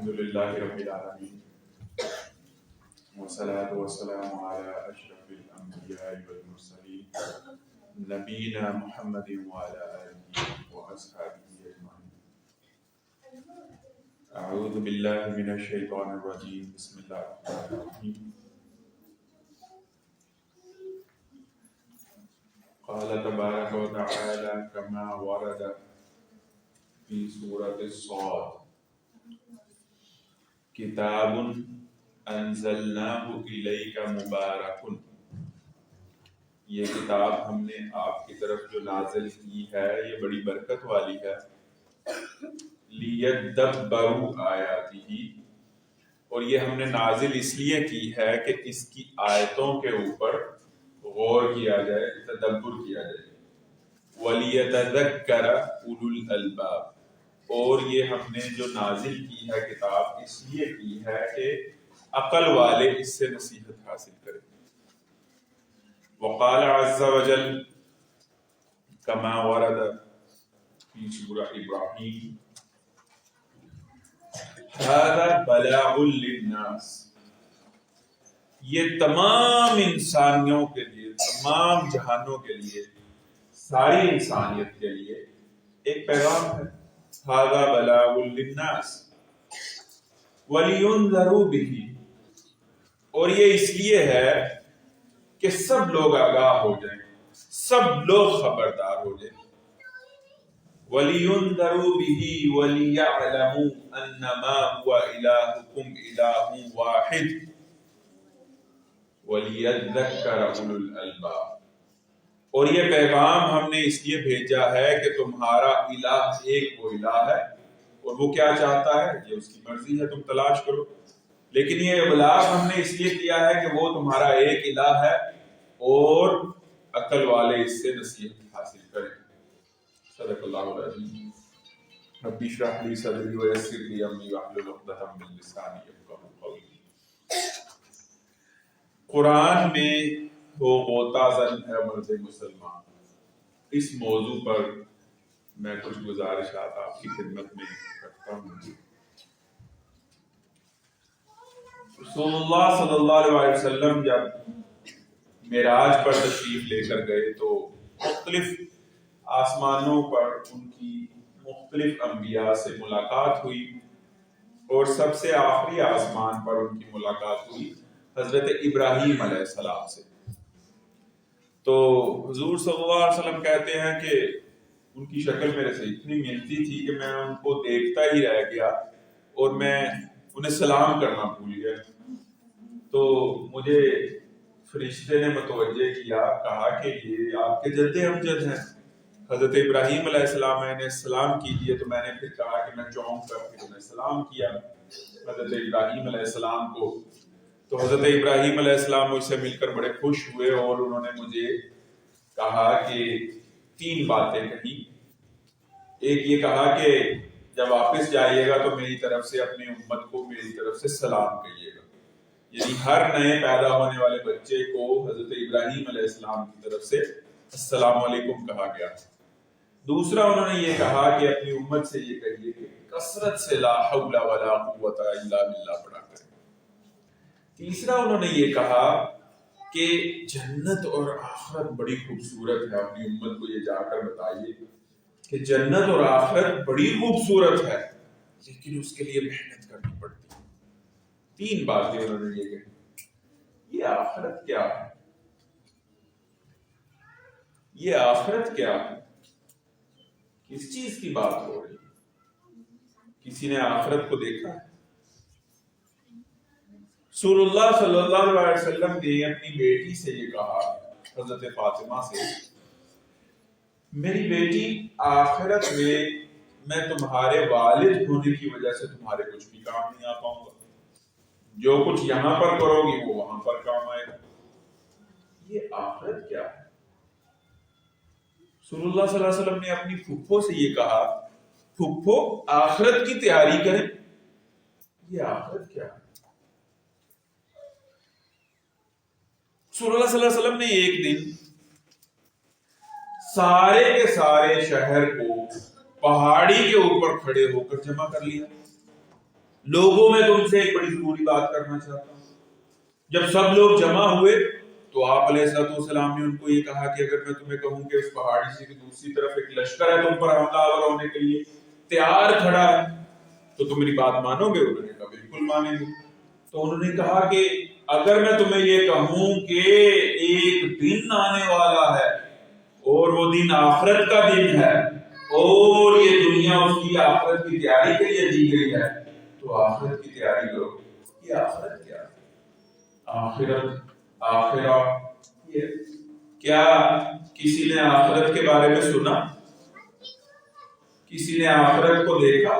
الحمدللہ رب العالمین والصلاة والسلام على اشرف الانبیاء والمرسلین نبینا محمد وعلى آلہ واصحابہ اجمعین۔ اعوذ باللہ من الشیطان الرجیم، بسم اللہ الرحمن الرحیم۔ قال تبارک و تعالی کما ورد فی سورۃ الصاد کتاب انزلناہ الیک مبارک، یہ کتاب ہم نے آپ کی طرف جو نازل کی ہے یہ بڑی برکت والی ہے۔ لیدبروا آیاتہ، اور یہ ہم نے نازل اس لیے کی ہے کہ اس کی آیتوں کے اوپر غور کیا جائے، تدبر کیا جائے۔ ولیتذکر اولو الالباب، اور یہ ہم نے جو نازل کی ہے کتاب اس لیے کی ہے کہ عقل والے اس سے نصیحت حاصل کریں۔ وقال عز وجل کما ورد فی سورہ ابراہیم ھذا بلاغ للناس، یہ تمام انسانیوں کے لیے، تمام جہانوں کے لیے، ساری انسانیت کے لیے ایک پیغام ہے۔ ھذا بلاغ للناس ولینذروا بہ، اور یہ اس لیے ہے کہ سب لوگ آگاہ ہو جائیں، سب لوگ خبردار ہو جائیں۔ وَلِيُنذَرُوا بِهِ وَلِيَعْلَمُوا أَنَّمَا هُوَ إِلَٰهُكُمْ إِلَٰهٌ وَاحِدٌ وَلِيَذَّكَّرَ أُولُو الْأَلْبَابِ، اور یہ پیغام ہم نے اس لیے بھیجا ہے کہ تمہارا الہ ایک وہ الہ ہے، اور وہ کیا چاہتا ہے یہ اس کی مرضی ہے، تم تلاش کرو، لیکن یہ ابلاغ ہم نے اس لیے کیا ہے کہ وہ تمہارا ایک الہ ہے اور عقل والے اس سے نصیحت حاصل کریں۔ صدق اللہ العظیم۔ رب اشرح لی صدری ویسر لی امری واحلل عقدۃ من لسانی یفقہوا قولی۔ قرآن میں ہو غوطہ زن ہے مرد مسلمان، اس موضوع پر میں کچھ گزارشات آپ کی خدمت میں رکھتا ہوں۔ رسول اللہ صلی اللہ علیہ وسلم جب معراج پر تشریف لے کر گئے تو مختلف آسمانوں پر ان کی مختلف انبیاء سے ملاقات ہوئی، اور سب سے آخری آسمان پر ان کی ملاقات ہوئی حضرت ابراہیم علیہ السلام سے۔ تو حضور صلی اللہ علیہ وسلم کہتے ہیں کہ ان کی شکل میرے سے اتنی ملتی تھی کہ میں ان کو دیکھتا ہی رہ گیا اور میں انہیں سلام کرنا بھول گیا۔ تو مجھے فرشتے نے متوجہ کیا، کہا کہ یہ آپ کے جد امجد ہیں حضرت ابراہیم علیہ السلام، میں نے سلام کیجیے۔ تو میں نے پھر کہا کہ میں چونک کر کے انہیں سلام کیا حضرت ابراہیم علیہ السلام کو۔ تو حضرت ابراہیم علیہ السلام مجھ سے مل کر بڑے خوش ہوئے، اور انہوں نے مجھے کہا کہ 3 باتیں کہی۔ ایک یہ کہا کہ جب واپس جائیے گا تو میری طرف سے اپنی امت کو میری طرف سے سلام کہیے گا، یعنی ہر نئے پیدا ہونے والے بچے کو حضرت ابراہیم علیہ السلام کی طرف سے السلام علیکم کہا گیا۔ دوسرا انہوں نے یہ کہا کہ اپنی امت سے یہ کہیے کہ کثرت سے لا حول ولا قوت الا باللہ پڑھا کریں۔ تیسرا انہوں نے یہ کہا کہ جنت اور آخرت بڑی خوبصورت ہے، اپنی امت کو یہ جا کر بتائیے کہ جنت اور آخرت بڑی خوبصورت ہے، لیکن اس کے لیے محنت کرنی پڑتی ہے۔ 3 باتیں انہوں نے یہ کہی۔ یہ آخرت کیا ہے؟ یہ آخرت کیا ہے؟ کس چیز کی بات ہو رہی ہے؟ کسی نے آخرت کو دیکھا ہے؟ رسول اللہ صلی اللہ علیہ وسلم نے اپنی بیٹی سے یہ کہا، حضرت فاطمہ سے، میری بیٹی آخرت میں تمہارے والد ہونے کی وجہ سے تمہارے کچھ بھی کام نہیں آ پاؤں گا، جو کچھ یہاں پر کرو گی وہ وہاں پر کام آئے گا۔ یہ آخرت کیا ہے؟ رسول اللہ صلی اللہ علیہ وسلم نے اپنی پھپھو سے یہ کہا، پھپھو آخرت کی تیاری کریں۔ یہ آخرت کیا ہے؟ رسول اللہ صلی اللہ علیہ وسلم نے ایک دن سارے کے سارے شہر کو پہاڑی کے اوپر کھڑے ہو کر جمع کر لیا۔ لوگوں میں تم سے ایک بڑی ضروری بات کرنا چاہتا ہوں. جب سب لوگ جمع ہوئے تو آپ علیہ السلام نے ان کو یہ کہا کہ اگر میں تمہیں کہوں کہ اس پہاڑی سے دوسری طرف ایک لشکر ہے تم پر حملہ آور ہونے کے لیے تیار کھڑا ہے تو تم میری بات مانو گے؟ انہوں نے کہا بالکل مانیں گے. تو انہوں نے کہا کہ اگر میں تمہیں یہ کہوں کہ ایک دن آنے والا ہے اور وہ دن آخرت کا دن ہے اور یہ دنیا اس کی آخرت کی تیاری کے لیے دی گئی ہے تو آخرت کی تیاری کرو. یہ آخرت کیا ہے؟ آخرت کیا کسی نے آخرت کے بارے میں سنا؟ کسی نے آخرت کو دیکھا؟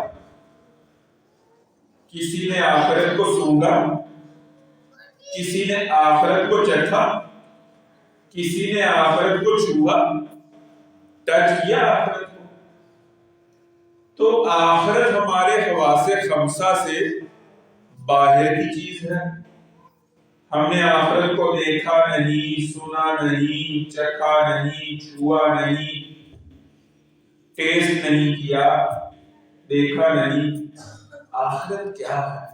کسی نے آخرت کو سونگا؟ کسی نے آخرت کو چکھا؟ کسی نے آخرت کو چھوا، ٹچ کیا آخرت کو؟ تو آخرت ہمارے حواس خمسہ سے باہر کی چیز ہے. ہم نے آخرت کو دیکھا نہیں، سنا نہیں، چکھا نہیں، چھوا نہیں، ٹیسٹ نہیں کیا، دیکھا نہیں. آخرت کیا ہے؟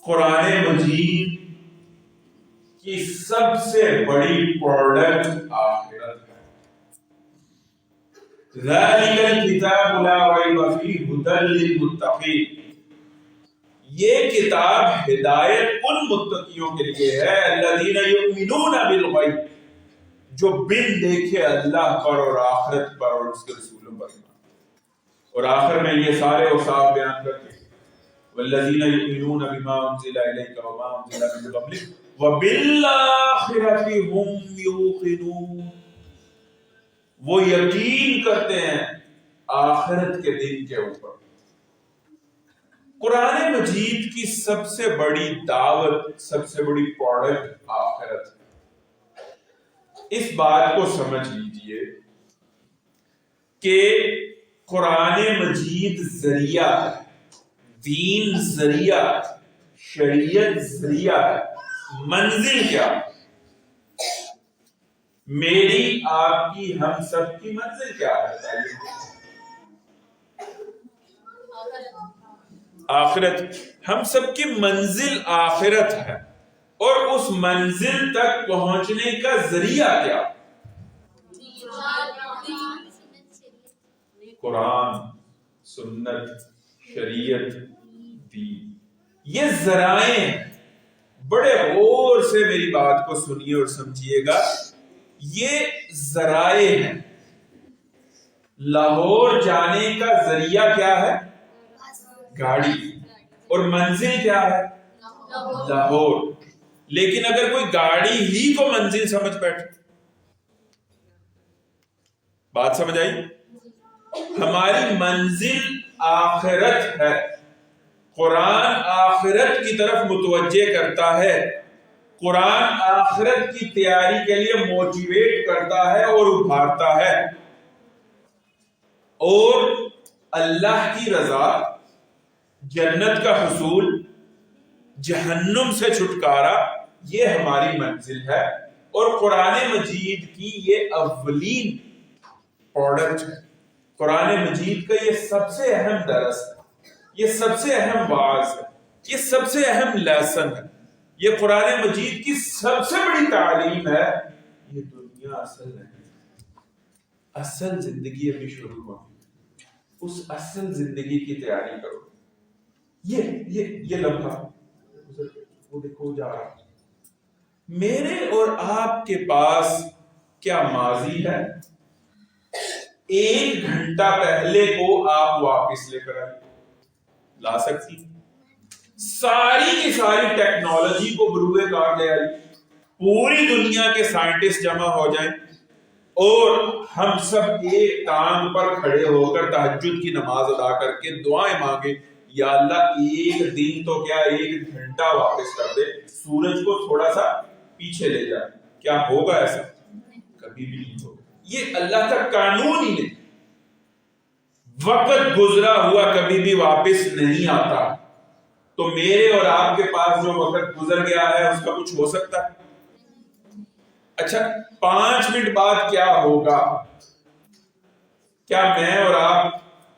قرآن مجید کی سب سے بڑی پروڈکٹ آخرت ہے. ذَلِكَ الْكِتَابُ لَا رَيْبَ فِيهِ هُدًى لِّلْمُتَّقِينَ. یہ کتاب ہدایت ان متقیوں کے لیے ہے الذین یؤمنون بالغیب، جو بن دیکھے اللہ پر اور آخرت پر اور اس کے رسولوں پر. اور آخر میں یہ سارے اوصاف بیان کرتے ہیں والذین یؤمنون بما انزل الیک وما انزل من قبلک وبالآخرۃ هم یوقنون. وہ یقین کرتے ہیں آخرت کے دن کے اوپر. قرآن مجید کی سب سے بڑی دعوت، سب سے بڑی پروڈکٹ آخرت ہے. اس بات کو سمجھ لیجئے کہ قرآن مجید ذریعہ ہے، دین ذریعہ ہے، شریعت ذریعہ ہے. منزل کیا ہے؟ میری، آپ کی، ہم سب کی منزل کیا ہے؟ آخرت. ہم سب کی منزل آخرت ہے اور اس منزل تک پہنچنے کا ذریعہ کیا؟ قرآن، سنت، شریعت، دین. یہ ذرائع ہیں. بڑے غور سے میری بات کو سنیے اور سمجھیے گا. یہ ذرائع ہیں. لاہور جانے کا ذریعہ کیا ہے؟ گاڑی. اور منزل کیا ہے؟ لاہور. لیکن اگر کوئی گاڑی ہی کو منزل سمجھ بیٹھے، بات سمجھ آئی؟ ہماری منزل آخرت ہے. قرآن آخرت کی طرف متوجہ کرتا ہے. قرآن آخرت کی تیاری کے لیے موٹیویٹ کرتا ہے اور ابھارتا ہے. اور اللہ کی رضا، جنت کا حصول، جہنم سے چھٹکارا، یہ ہماری منزل ہے. اور قرآن مجید کی یہ اولین پروڈکٹ ہے. قرآن مجید کا یہ سب سے اہم درس ہے، یہ سب سے اہم واعظ ہے، یہ سب سے اہم لیسن ہے. یہ قرآن مجید کی سب سے بڑی تعلیم ہے. یہ دنیا اصل نہیں، اصل زندگی ابھی شروع ہو. اس اصل زندگی کی تیاری کرو. یہ لمحہ وہ دیکھو جا رہا. میرے اور آپ کے پاس کیا ماضی ہے؟ 1 گھنٹہ پہلے کو آپ واپس لے کر آئے، لا سکتی؟ ساری کی ساری ٹیکنالوجی کو بروئے کار لے آئی، پوری دنیا کے سائنٹسٹ جمع ہو جائیں اور ہم سب ایک ٹانگ پر کھڑے ہو کر تہجد کی نماز ادا کر کے دعائیں مانگے، یا اللہ 1 دن تو کیا 1 گھنٹہ واپس کر دے، سورج کو تھوڑا سا پیچھے لے جائے. کیا ہوگا ایسا؟ کبھی بھی نہیں ہوگا. یہ اللہ کا قانون ہی نہیں. وقت گزرا ہوا کبھی بھی واپس نہیں آتا. تو میرے اور آپ کے پاس جو وقت گزر گیا ہے اس کا کچھ ہو سکتا ہے؟ اچھا 5 منٹ بعد کیا ہوگا؟ کیا میں اور آپ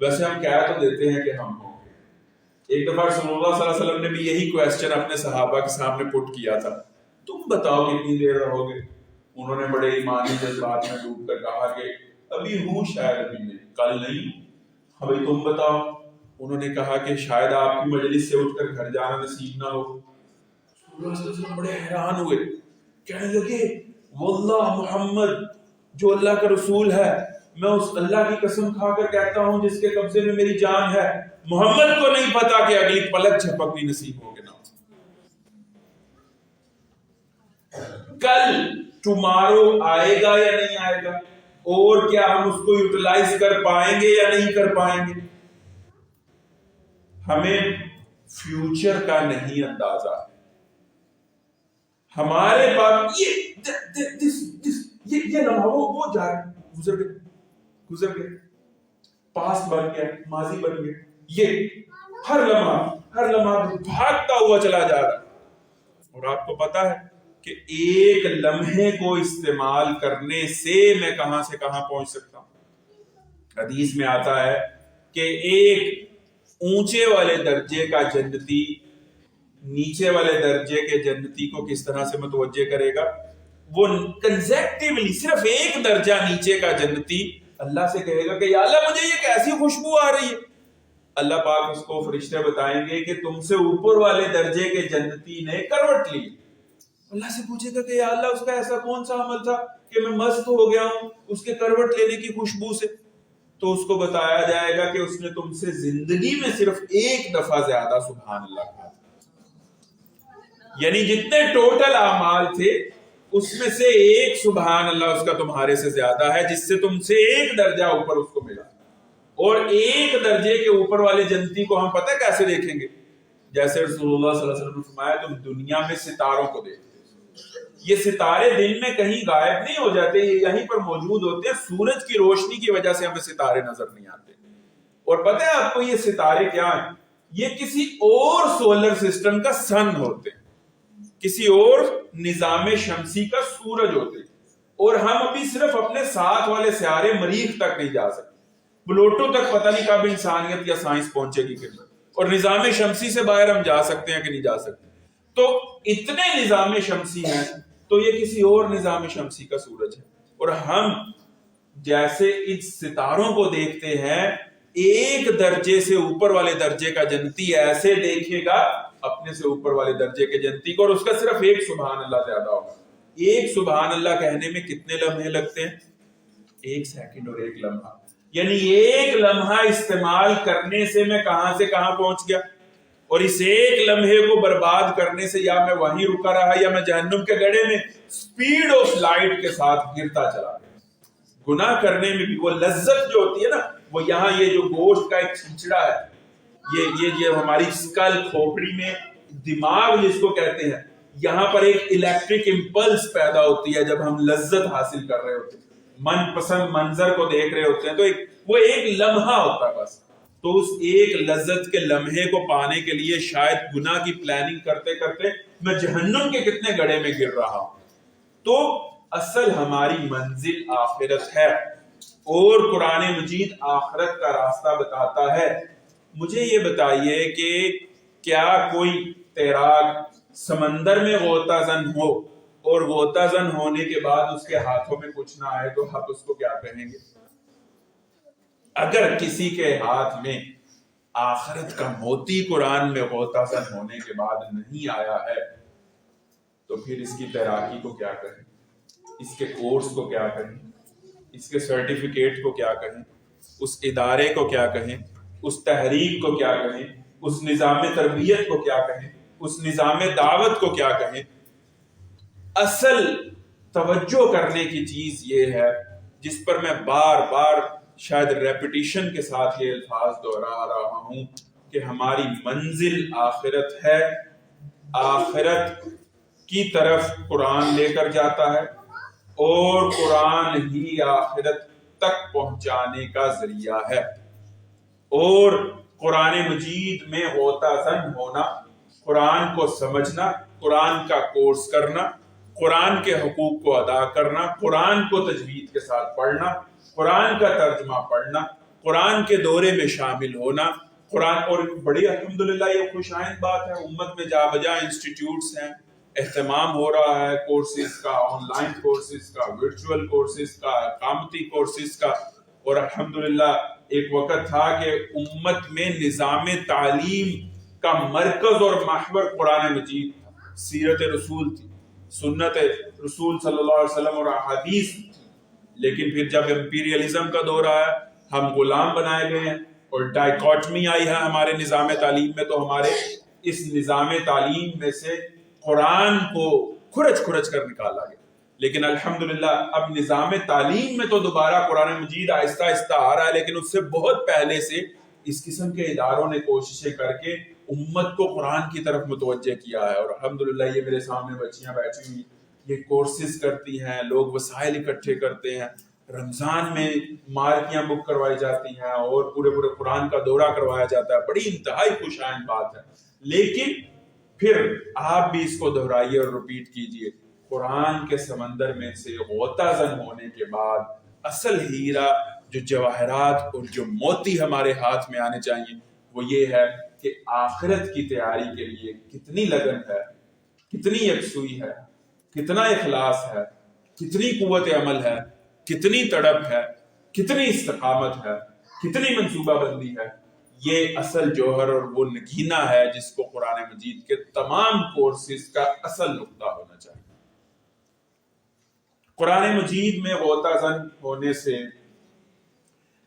ویسے ہم کہہ تو دیتے ہیں کہ ہم ہوں گے. ایک دفعہ رسول اللہ صلی اللہ علیہ وسلم نے بھی یہی کویسچن اپنے صحابہ کے سامنے پٹ کیا تھا, تم بتاؤ کتنی دیر رہو گے؟ انہوں نے بڑے ایمانی جذبات میں ڈوب کر کہا کہ ابھی ہوں, شاید ابھی نہیں, کل نہیں, ابھی تم بتاؤ. انہوں نے کہا کہ شاید آپ کی مجلس سے اٹھ کر گھر جانا نصیب نہ ہو. رسول اللہ صلی اللہ علیہ وسلم بڑے حیران ہوئے, کہنے لگے واللہ محمد جو اللہ کا رسول ہے, میں اس اللہ کی قسم کھا کر کہتا ہوں جس کے قبضے میں میری جان ہے, محمد کو نہیں پتا کہ اگلی پلک جھپکنی نصیب ہوگی نہ. کل ٹمارو آئے گا یا نہیں آئے گا, اور کیا ہم اس کو یوٹیلائز کر پائیں گے یا نہیں کر پائیں گے. ہمیں فیوچر کا نہیں اندازہ ہے. ہمارے پاس یہ لمحہ وہ جا رہا ہے, گزر گئے, پاس بن گیا, ماضی بن گیا. یہ ہر لمحہ بھاگتا ہوا چلا جا رہا ہے. اور آپ کو پتا ہے کہ ایک لمحے کو استعمال کرنے سے میں کہاں سے کہاں پہنچ سکتا ہوں. حدیث میں آتا ہے کہ ایک اونچے والے درجے کا جنتی نیچے والے درجے کے جنتی کو کس طرح سے متوجہ کرے گا. وہ کنزیکٹیولی صرف ایک درجہ نیچے کا جنتی اللہ سے کہے گا کہ یا اللہ مجھے یہ کیسی خوشبو آ رہی ہے. اللہ پاک اس کو فرشتے بتائیں گے کہ تم سے اوپر والے درجے کے جنتی نے کروٹ لی. اللہ سے پوچھے گا کہ یا اللہ اس کا ایسا کون سا عمل تھا کہ میں مست ہو گیا ہوں اس کے کروٹ لینے کی خوشبو سے. تو اس کو بتایا جائے گا کہ اس نے تم سے زندگی میں صرف ایک دفعہ زیادہ سبحان اللہ کہا. یعنی جتنے ٹوٹل اعمال تھے اس میں سے ایک سبحان اللہ اس کا تمہارے سے زیادہ ہے, جس سے تم سے ایک درجہ اوپر اس کو ملا. اور ایک درجے کے اوپر والے جنتی کو ہم پتہ ہے کیسے دیکھیں گے؟ جیسے رسول اللہ صلی اللہ علیہ وسلم نے فرمایا تم دنیا میں ستاروں کو دیکھتے, یہ ستارے دن میں کہیں غائب نہیں ہو جاتے, یہ یہیں پر موجود ہوتے ہیں. سورج کی روشنی کی وجہ سے ہمیں ستارے نظر نہیں آتے. اور پتہ ہے آپ کو یہ ستارے کیا ہیں؟ یہ کسی اور سولر سسٹم کا سن ہوتے ہیں, کسی اور نظام شمسی کا سورج ہوتے ہیں. اور ہم ابھی صرف اپنے ساتھ والے سیارے مریخ تک نہیں جا سکتے. پلوٹو تک پتہ نہیں کب انسانیت یا سائنس پہنچے گی کہ نہیں, اور نظام شمسی سے باہر ہم جا سکتے ہیں کہ نہیں جا سکتے. تو اتنے نظام شمسی ہیں تو یہ کسی اور نظام شمسی کا سورج ہے. اور ہم جیسے ان ستاروں کو دیکھتے ہیں, ایک درجے سے اوپر والے درجے کا جنتی ایسے دیکھے گا اپنے سے اوپر والے درجے کے جنتی کو, اور اس کا صرف ایک سبحان اللہ زیادہ ہوگا. ایک سبحان اللہ کہنے میں کتنے لمحے لگتے ہیں؟ 1 سیکنڈ اور 1 لمحہ. یعنی ایک لمحہ استعمال کرنے سے میں کہاں سے کہاں پہنچ گیا. اور اس ایک لمحے کو برباد کرنے سے یا میں وہیں رکا رہا یا میں جہنم کے گڑھے میں سپیڈ آف لائٹ کے ساتھ گرتا چلا گیا. گناہ کرنے میں بھی وہ لذت جو ہوتی ہے نا, وہ یہاں یہ جو گوشت کا ایک چھچڑا ہے, یہ ہماری اسکل کھوپڑی میں دماغ جس کو کہتے ہیں, یہاں پر ایک الیکٹرک امپلس پیدا ہوتی ہے جب ہم لذت حاصل کر رہے ہوتے ہیں, من پسند منظر کو دیکھ رہے ہوتے ہیں. تو وہ ایک لمحہ ہوتا ہے بس. تو اس ایک لذت کے لمحے کو پانے کے لیے شاید گناہ کی پلاننگ کرتے کرتے میں جہنم کے کتنے گڑھے میں گر رہا ہوں. تو اصل ہماری منزل آخرت ہے, اور قرآن مجید آخرت کا راستہ بتاتا ہے. مجھے یہ بتائیے کہ کیا کوئی تیراک سمندر میں غوطہ زن ہو اور غوطہ زن ہونے کے بعد اس کے ہاتھوں میں کچھ نہ آئے تو ہم اس کو کیا کہیں گے؟ اگر کسی کے ہاتھ میں آخرت کا موتی قرآن میں غوطہ زن ہونے کے بعد نہیں آیا ہے تو پھر اس کی تیراکی کو کیا کہیں, اس کے کورس کو کیا کہیں, اس کے سرٹیفکیٹ کو کیا کہیں, اس ادارے کو کیا کہیں, اس تحریک کو کیا کہیں, اس نظام تربیت کو کیا کہیں, اس نظام دعوت کو کیا کہیں. اصل توجہ کرنے کی چیز یہ ہے جس پر میں بار بار شاید ریپیٹیشن کے ساتھ یہ الفاظ دہرا رہا ہوں کہ ہماری منزل آخرت ہے. آخرت کی طرف قرآن لے کر جاتا ہے اور قرآن ہی آخرت تک پہنچانے کا ذریعہ ہے. اور قرآن مجید میں غوطہ زن ہونا, قرآن کو سمجھنا, قرآن کا کورس کرنا, قرآن کے حقوق کو ادا کرنا، قرآن کو تجوید کے ساتھ پڑھنا، قرآن کا ترجمہ پڑھنا، قرآن کے دورے میں شامل ہونا، قرآن. اور بڑی الحمدللہ یہ خوش آئند بات ہے، امت میں جا بجا انسٹیٹیوٹس ہیں، اہتمام ہو رہا ہے کورسز کا، آن لائن کورسز کا، ورچوئل کورسز کا، اقامتی کورسز کا. اور الحمدللہ ایک وقت تھا کہ امت میں نظام تعلیم کا مرکز اور محور قرآن مجید تھا، سیرت رسول تھی، سنت رسول صلی اللہ علیہ وسلم اور احادیث تھی. لیکن پھر جب امپیریلزم کا دور آیا، ہم غلام بنائے گئے ہیں اور ڈائیکاٹمی آئی ہے ہمارے نظام تعلیم میں، تو ہمارے اس نظام تعلیم میں سے قرآن کو کھرچ کھرچ کر نکالا گیا. لیکن الحمدللہ اب نظام تعلیم میں تو دوبارہ قرآن مجید آہستہ آہستہ آ رہا ہے، لیکن اس سے بہت پہلے سے اس قسم کے اداروں نے کوششیں کر کے امت کو قرآن کی طرف متوجہ کیا ہے. اور الحمدللہ یہ میرے سامنے بچیاں بیٹھی ہوئی یہ کورسز کرتی ہیں، لوگ وسائل اکٹھے کرتے ہیں، رمضان میں مارکیاں بک کروائی جاتی ہیں اور پورے قرآن کا دورہ کروایا جاتا ہے. بڑی انتہائی خوش آئند بات ہے. لیکن پھر آپ بھی اس کو دہرائیے اور ریپیٹ کیجئے، قرآن کے سمندر میں سے غوطہ زن ہونے کے بعد اصل ہیرا، جو جواہرات اور جو موتی ہمارے ہاتھ میں آنے چاہیے، وہ یہ ہے کہ آخرت کی تیاری کے لیے کتنی لگن ہے، کتنی یکسوئی ہے، کتنا اخلاص ہے، کتنی قوت عمل ہے، کتنی تڑپ ہے، کتنی استقامت ہے، کتنی منصوبہ بندی ہے. یہ اصل جوہر اور وہ نگینا ہے جس کو قرآن مجید کے تمام کورسز کا اصل نقطہ ہونا چاہیے. قرآن مجید میں غوطہ زن ہونے سے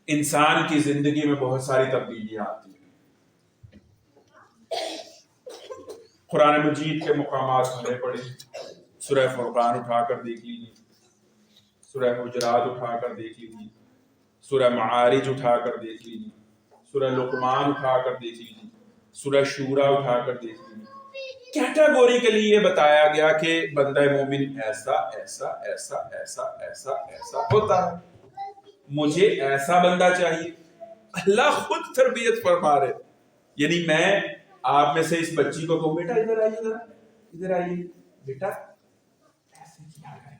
انسان کی زندگی میں بہت ساری تبدیلیاں آتی ہیں. قرآن مجید کے مقامات بڑے پڑے، سورہ فرقان اٹھا کر دیکھ لیجیے، سورہ حجرات اٹھا کر دیکھ لیجیے، سورہ معارج اٹھا کر دیکھ لیجیے، سورہ لقمان اٹھا کر دیکھ لیجیے، سورہ شورا اٹھا کر دیکھ لیجیے. کیٹاگوری کے لیے یہ بتایا گیا کہ بندہ مومن ایسا ایسا ایسا ایسا ایسا ایسا ہوتا ہے، مجھے ایسا بندہ چاہیے. اللہ خود تربیت فرما رہے. یعنی میں آپ میں سے اس بچی کو کہوں بیٹا ادھر آئیے، ذرا ادھر آئیے بیٹا، ایسے کیا کریں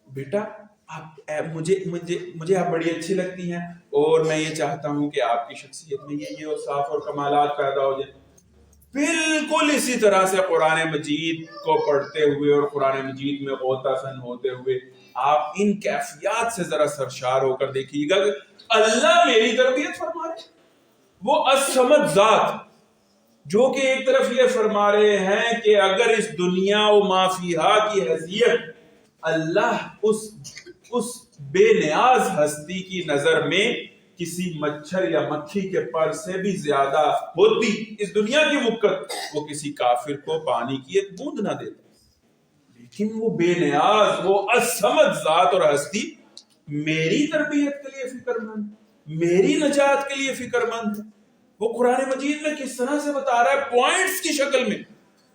بیٹا، آپ مجھے آپ بڑی اچھی لگتی ہیں اور میں یہ چاہتا ہوں کہ آپ کی شخصیت میں یہ اوصاف اور کمالات پیدا ہو جائیں. بالکل اسی طرح سے قرآن مجید کو پڑھتے ہوئے اور قرآن مجید میں غوطہ زن ہوتے ہوئے آپ ان کیفیات سے ذرا سرشار ہو کر دیکھیے گا کہ اللہ میری تربیت فرما رہے. وہ الصمد ذات جو کہ ایک طرف یہ فرما رہے ہیں کہ اگر اس دنیا و ما فیہا کی حیثیت اللہ اس بے نیاز ہستی کی نظر میں کسی مچھر یا مکھی کے پر سے بھی زیادہ ہوتی، اس دنیا کی وقت وہ کسی کافر کو پانی کی ایک بوند نہ دیتا. لیکن وہ بے نیاز، وہ الصمد ذات اور ہستی میری تربیت کے لیے فکر مند، میری نجات کے لیے فکر مند ہے. وہ قرآن مجید میں کس طرح سے بتا رہا ہے پوائنٹس کی شکل میں،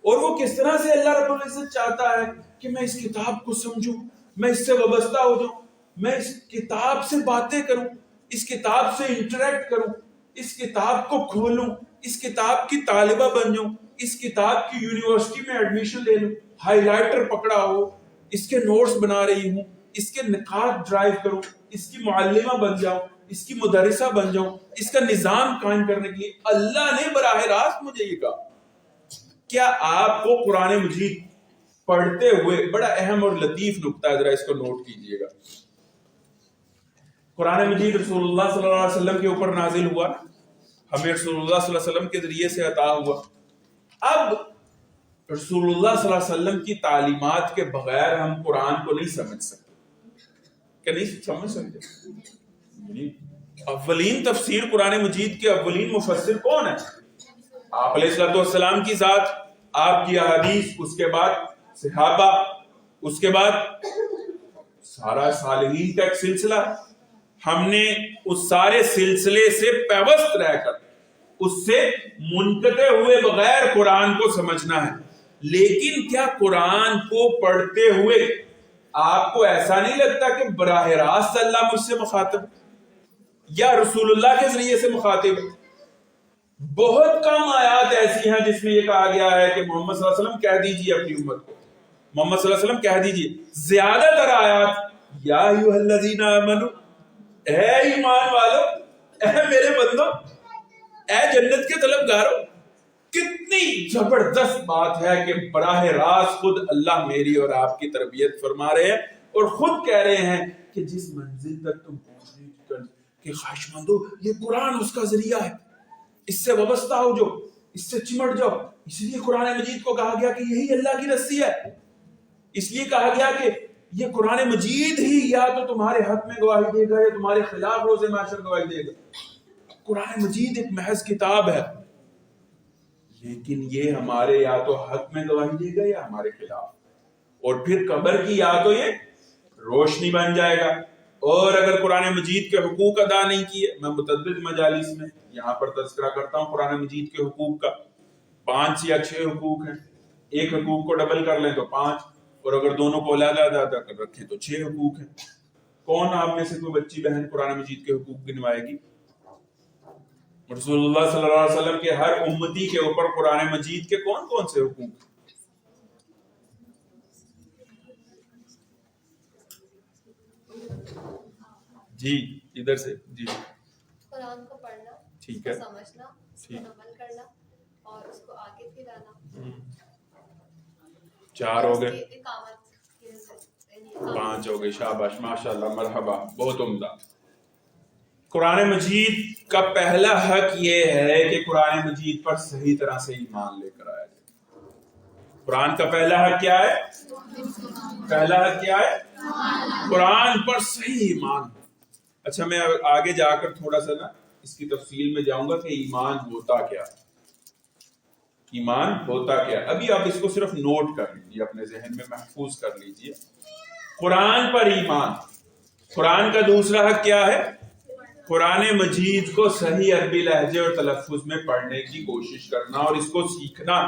اور وہ کس طرح سے اللہ رب العزت چاہتا ہے کہ میں اس کتاب کو سمجھوں، میں اس سے وابستہ ہو جاؤں، میں اس کتاب سے باتیں کروں، اس کتاب سے انٹریکٹ کروں، اس کتاب کو کھولوں، اس کتاب کی طالبہ بن جاؤں، اس کتاب کی یونیورسٹی میں ایڈمیشن لے لوں، ہائی لائٹر پکڑا ہو، اس کے نوٹس بنا رہی ہوں، اس کے نکات ڈرائیو کروں، اس کی معلمہ بن جاؤں، اس کی مدرسہ بن جاؤں، اس کا نظام قائم کرنے کے لیے اللہ نے براہ راست مجھے یہ کہا. کیا آپ کو قرآن مجید پڑھتے ہوئے بڑا اہم اور لطیف نقطہ ہے، ذرا اس کو نوٹ کیجئے گا. قرآن مجید رسول اللہ صلی اللہ علیہ وسلم کے اوپر نازل ہوا، ہمیں رسول اللہ صلی اللہ علیہ وسلم کے ذریعے سے عطا ہوا. اب رسول اللہ صلی اللہ علیہ وسلم کی تعلیمات کے بغیر ہم قرآن کو نہیں سمجھ سکتے. کہ نہیں سمجھ سکتے؟ اولین تفسیر قرآن مجید کے اولین مفسر کون ہے؟ آپ علیہ السلام کی ذات، آپ کی احادیث، اس کے بعد صحابہ، اس کے بعد سارا صالحین کا ایک سلسلہ. ہم نے اس سارے سلسلے سے پیوست رہ کر اس سے منقطع ہوئے بغیر قرآن کو سمجھنا ہے. لیکن کیا قرآن کو پڑھتے ہوئے آپ کو ایسا نہیں لگتا کہ براہ راست اللہ مجھ سے مخاطب یا رسول اللہ کے ذریعے سے مخاطب؟ بہت کم آیات ایسی ہیں جس میں یہ کہا گیا ہے کہ محمد صلی اللہ علیہ وسلم کہہ دیجیے اپنی امت کو. محمد صلی اللہ علیہ وسلم کہہ دیجئے زیادہ تر آیات یا ایھا الذین آمنو، اے ایمان والو، اے میرے بندو، اے جنت کے طلبگاروں. کتنی زبردست بات ہے کہ براہ راست خود اللہ میری اور آپ کی تربیت فرما رہے ہیں اور خود کہہ رہے ہیں کہ جس منزل تک تم پہنچنے کہ خواہش مندو یہ قرآن اس کا ذریعہ ہے، اس سے وابستہ ہو جو، اس سے چمٹ جاؤ. اس لیے قرآن مجید کو کہا گیا کہ یہی اللہ کی رسی ہے. اس لیے کہا گیا کہ یہ قرآن مجید ہی یا تو تمہارے حق میں گواہی دے گا یا تمہارے خلاف روز محشر گواہی دے گا. قرآن مجید ایک محض کتاب ہے، لیکن یہ ہمارے یا تو حق میں گواہی دے گا یا ہمارے خلاف، اور پھر قبر کی یا تو یہ روشنی بن جائے گا. اور اگر قرآن مجید کے حقوق ادا نہیں کیے، میں متعدد مجالس میں یہاں پر تذکرہ کرتا ہوں قرآن مجید کے حقوق کا، 5 یا 6 حقوق ہیں. ایک حقوق کو ڈبل کر لیں تو 5، اور اگر دونوں کو علیحدہ ادا کر رکھیں تو 6 حقوق ہیں. کون آپ میں سے کوئی بچی بہن قرآن مجید کے حقوق گنوائے گی؟ رسول اللہ صلی اللہ علیہ وسلم کے ہر امتی کے اوپر قرآن مجید کے کون کون سے حقوق ہیں؟ جی ادھر سے. جی قرآن کو پڑھنا، ٹھیک ہے، سمجھنا، اس پر عمل کرنا اور اس کو آگے پھیلانا. 4 ہو گئے، اقامت 5 ہو گئے. شاباش، ماشاءاللہ، مرحبا، بہت عمدہ. قرآن مجید کا پہلا حق یہ ہے کہ قرآن مجید پر صحیح طرح سے ایمان لے کر آیا جائے. قرآن کا پہلا حق کیا ہے؟ پہلا حق کیا ہے؟ قرآن پر صحیح ایمان. اچھا، میں آگے جا کر تھوڑا سا نا اس کی تفصیل میں جاؤں گا کہ ایمان ہوتا کیا، ایمان ہوتا کیا. ابھی آپ اس کو صرف نوٹ کر لیجیے، اپنے ذہن میں محفوظ کر لیجیے. قرآن پر ایمان. قرآن کا دوسرا حق کیا ہے؟ قرآن مجید کو صحیح عربی لہجے اور تلفظ میں پڑھنے کی کوشش کرنا اور اس کو سیکھنا.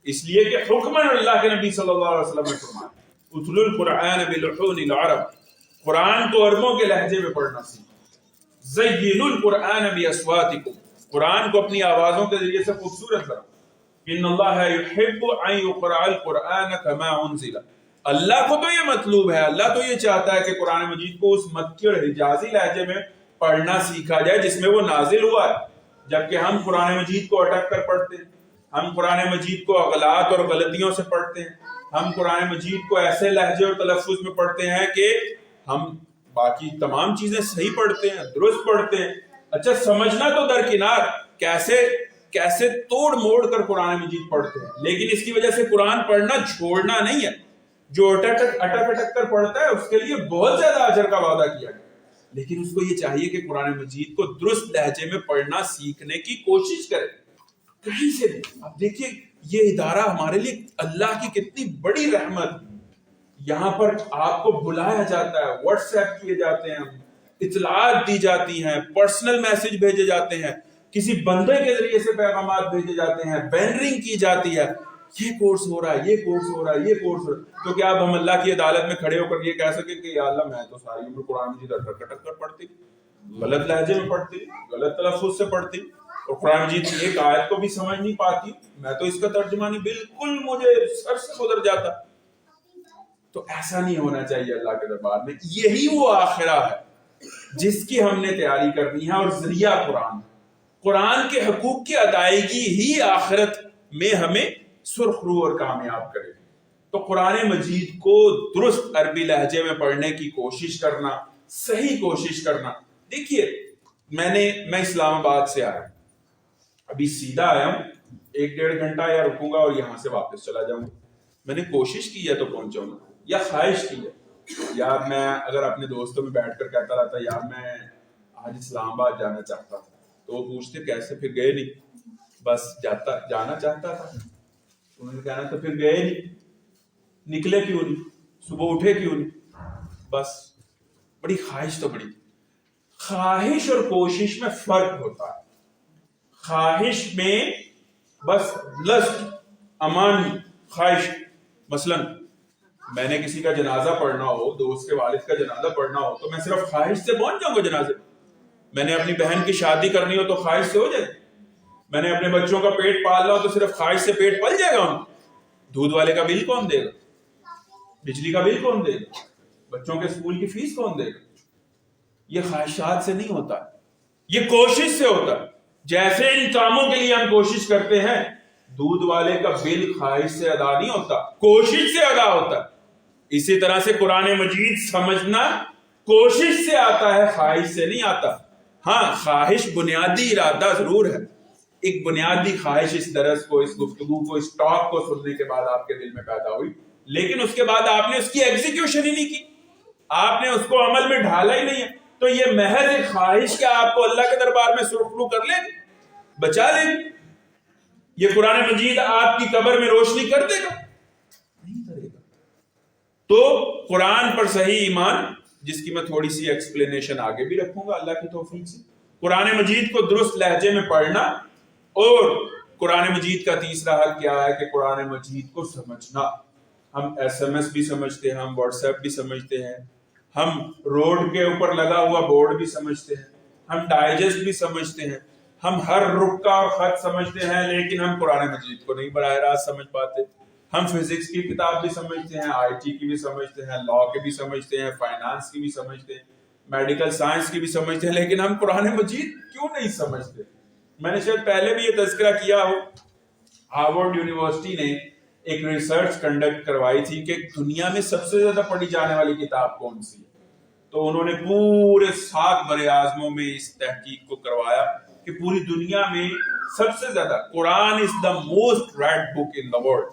اس لیے کہ حکماً اللہ کے نبی صلی اللہ علیہ وسلم نے فرمایا اتلو القرآن بلحون العرب، قرآن کو عربوں کے لہجے میں پڑھنا سیکھو. زینوا القرآن باصواتکم، قرآن کو اپنی آوازوں کے ذریعے سے خوبصورت بناؤ. ان اللہ یحب ان یقرأ القرآن کما انزل، اللہ کو تو یہ مطلوب ہے، اللہ تو یہ چاہتا ہے کہ قرآن مجید کو اس مکی اور حجازی لہجے میں پڑھنا سیکھا جائے جس میں وہ نازل ہوا ہے. جبکہ ہم قرآن مجید کو اٹک کر پڑھتے ہیں، ہم قرآن مجید کو اغلاط اور غلطیوں سے پڑھتے ہیں، ہم قرآن مجید کو ایسے لہجے اور تلفظ میں پڑھتے ہیں کہ ہم باقی تمام چیزیں صحیح پڑھتے ہیں، درست پڑھتے ہیں. اچھا، سمجھنا تو درکنار، کیسے توڑ موڑ کر قرآن مجید پڑھتے ہیں، لیکن اس کی وجہ سے قرآن پڑھنا چھوڑنا نہیں ہے. جو اٹک کر پڑھتا ہے اس کے لیے بہت زیادہ اجر کا وعدہ کیا گیا، لیکن اس کو یہ چاہیے کہ قرآن مجید کو درست لہجے میں پڑھنا سیکھنے کی کوشش کرے کہیں سے بھی. اب دیکھیے یہ ادارہ ہمارے لیے اللہ کی کتنی بڑی رحمت. یہاں پر آپ کو بلایا جاتا ہے، واٹس ایپ کیے جاتے ہیں، اطلاعات دی جاتی ہیں، پرسنل میسج بھیجے جاتے ہیں، کسی بندے کے ذریعے سے پیغامات بھیجے جاتے ہیں، بینرنگ کی جاتی ہے، یہ کورس ہو رہا ہے، یہ کورس ہو رہا ہے، یہ کورس ہو رہا ہے. تو کیا اب ہم اللہ کی عدالت میں کھڑے ہو کر یہ کہہ سکیں کہ یا اللہ میں تو ساری عمر قرآن مجید اٹک کر پڑھتی، غلط لہجے میں پڑھتی، غلط تلفظ سے پڑھتی، اور قرآن مجید کی ایک آیت کو بھی سمجھ نہیں پاتی، میں تو اس کا ترجمہ نہیں، بالکل مجھے سر سے گزر جاتا. تو ایسا نہیں ہونا چاہیے اللہ کے دربار میں. یہی وہ آخرہ ہے جس کی ہم نے تیاری کرنی ہے، اور ذریعہ قرآن کے حقوق کی ادائیگی ہی آخرت میں ہمیں سرخ رو اور کامیاب کرے. تو قرآن مجید کو درست عربی لہجے میں پڑھنے کی کوشش کرنا، صحیح کوشش کرنا. دیکھیے میں اسلام آباد سے آیا، ابھی سیدھا آیا ہوں، 1-1.5 گھنٹہ یا رکوں گا اور یہاں سے واپس چلا جاؤں گا. میں نے کوشش کی ہے تو پہنچاؤں گا، یا خواہش کی ہے. یار میں اگر اپنے دوستوں میں بیٹھ کر کہتا رہتا یار میں آج اسلام آباد جانا چاہتا ہوں، تو وہ پوچھتے کیسے، پھر گئے نہیں. بس جانا چاہتا تھا، انہوں نے کہنا تو پھر گئے نہیں، نکلے کیوں نہیں، صبح اٹھے کیوں نہیں. بس بڑی خواہش تو بڑی. خواہش اور کوشش میں فرق ہوتا ہے. خواہش میں بس لذت، امان، خواہش. مثلا میں نے کسی کا جنازہ پڑھنا ہو، دوست کے والد کا جنازہ پڑھنا ہو، تو میں صرف خواہش سے پہنچ جاؤں گا جنازے. میں نے اپنی بہن کی شادی کرنی ہو تو خواہش سے ہو جائے. میں نے اپنے بچوں کا پیٹ پالنا ہو تو صرف خواہش سے پیٹ پل جائے گا. دودھ والے کا بل کون دے گا؟ بجلی کا بل کون دے گا؟ بچوں کے اسکول کی فیس کون دے گا؟ یہ خواہشات سے نہیں ہوتا، یہ کوشش سے ہوتا ہے۔ جیسے ان کاموں کے لیے ہم کوشش کرتے ہیں، دودھ والے کا بل خواہش سے ادا نہیں ہوتا، کوشش سے ادا ہوتا ہے۔ اسی طرح سے قرآن مجید سمجھنا کوشش سے آتا ہے، خواہش سے نہیں آتا۔ ہاں، خواہش بنیادی ارادہ ضرور ہے، ایک بنیادی خواہش اس درس کو، اس گفتگو کو، اس ٹاک کو سننے کے بعد آپ کے دل میں پیدا ہوئی، لیکن اس کے بعد آپ نے اس کی ایگزیکیوشن ہی نہیں کی، آپ نے اس کو عمل میں ڈھالا ہی نہیں ہے، تو یہ محض ایک خواہش کیا آپ کو اللہ کے دربار میں سرخرو کر لے گی، بچا لے گی؟ یہ قرآن مجید آپ کی قبر میں روشنی کر دے گا؟ نہیں کرے گا۔ تو قرآن پر صحیح ایمان، جس کی میں تھوڑی سی ایکسپلینیشن آگے بھی رکھوں گا اللہ کی توفیق سے، قرآن مجید کو درست لہجے میں پڑھنا، اور قرآن مجید کا تیسرا حل کیا ہے کہ قرآن مجید کو سمجھنا۔ ہم ایس ایم ایس بھی سمجھتے ہیں، ہم واٹس ایپ بھی سمجھتے ہیں، ہم روڈ کے اوپر لگا ہوا بورڈ بھی سمجھتے ہیں، ہم ڈائجسٹ بھی سمجھتے ہیں، ہم ہر رکا اور خط سمجھتے ہیں، لیکن ہم قرآن مجید کو نہیں براہ راست سمجھ پاتے۔ ہم فزکس کی کتاب بھی سمجھتے ہیں، آئی ٹی کی بھی سمجھتے ہیں، لا کے بھی سمجھتے ہیں، فائنانس کی بھی سمجھتے ہیں، میڈیکل سائنس کی بھی سمجھتے ہیں، لیکن ہم قرآن مجید کیوں نہیں سمجھتے؟ میں نے شاید پہلے بھی یہ تذکرہ کیا ہو، ہارورڈ یونیورسٹی نے ایک ریسرچ کنڈکٹ کروائی تھی کہ دنیا میں سب سے زیادہ پڑھی جانے والی کتاب کون سی ہے، تو انہوں نے پورے 7 بر اعظموں میں اس تحقیق کو کروایا کہ پوری دنیا میں سب سے زیادہ Quran is the most read book in the world,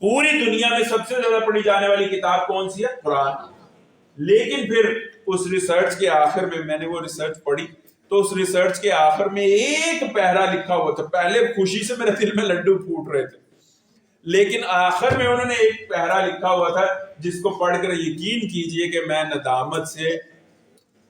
پوری دنیا میں سب سے زیادہ پڑھی جانے والی کتاب کون سی ہے؟ قرآن۔ لیکن پھر اس ریسرچ کے آخر میں نے وہ ریسرچ پڑھی، تو اس ریسرچ کے آخر میں ایک پیرا لکھا ہوا تھا، پہلے خوشی سے میرے دل میں لڈو پھوٹ رہے تھے، لیکن آخر میں انہوں نے ایک پیرا لکھا ہوا تھا جس کو پڑھ کر یقین کیجئے کہ میں ندامت سے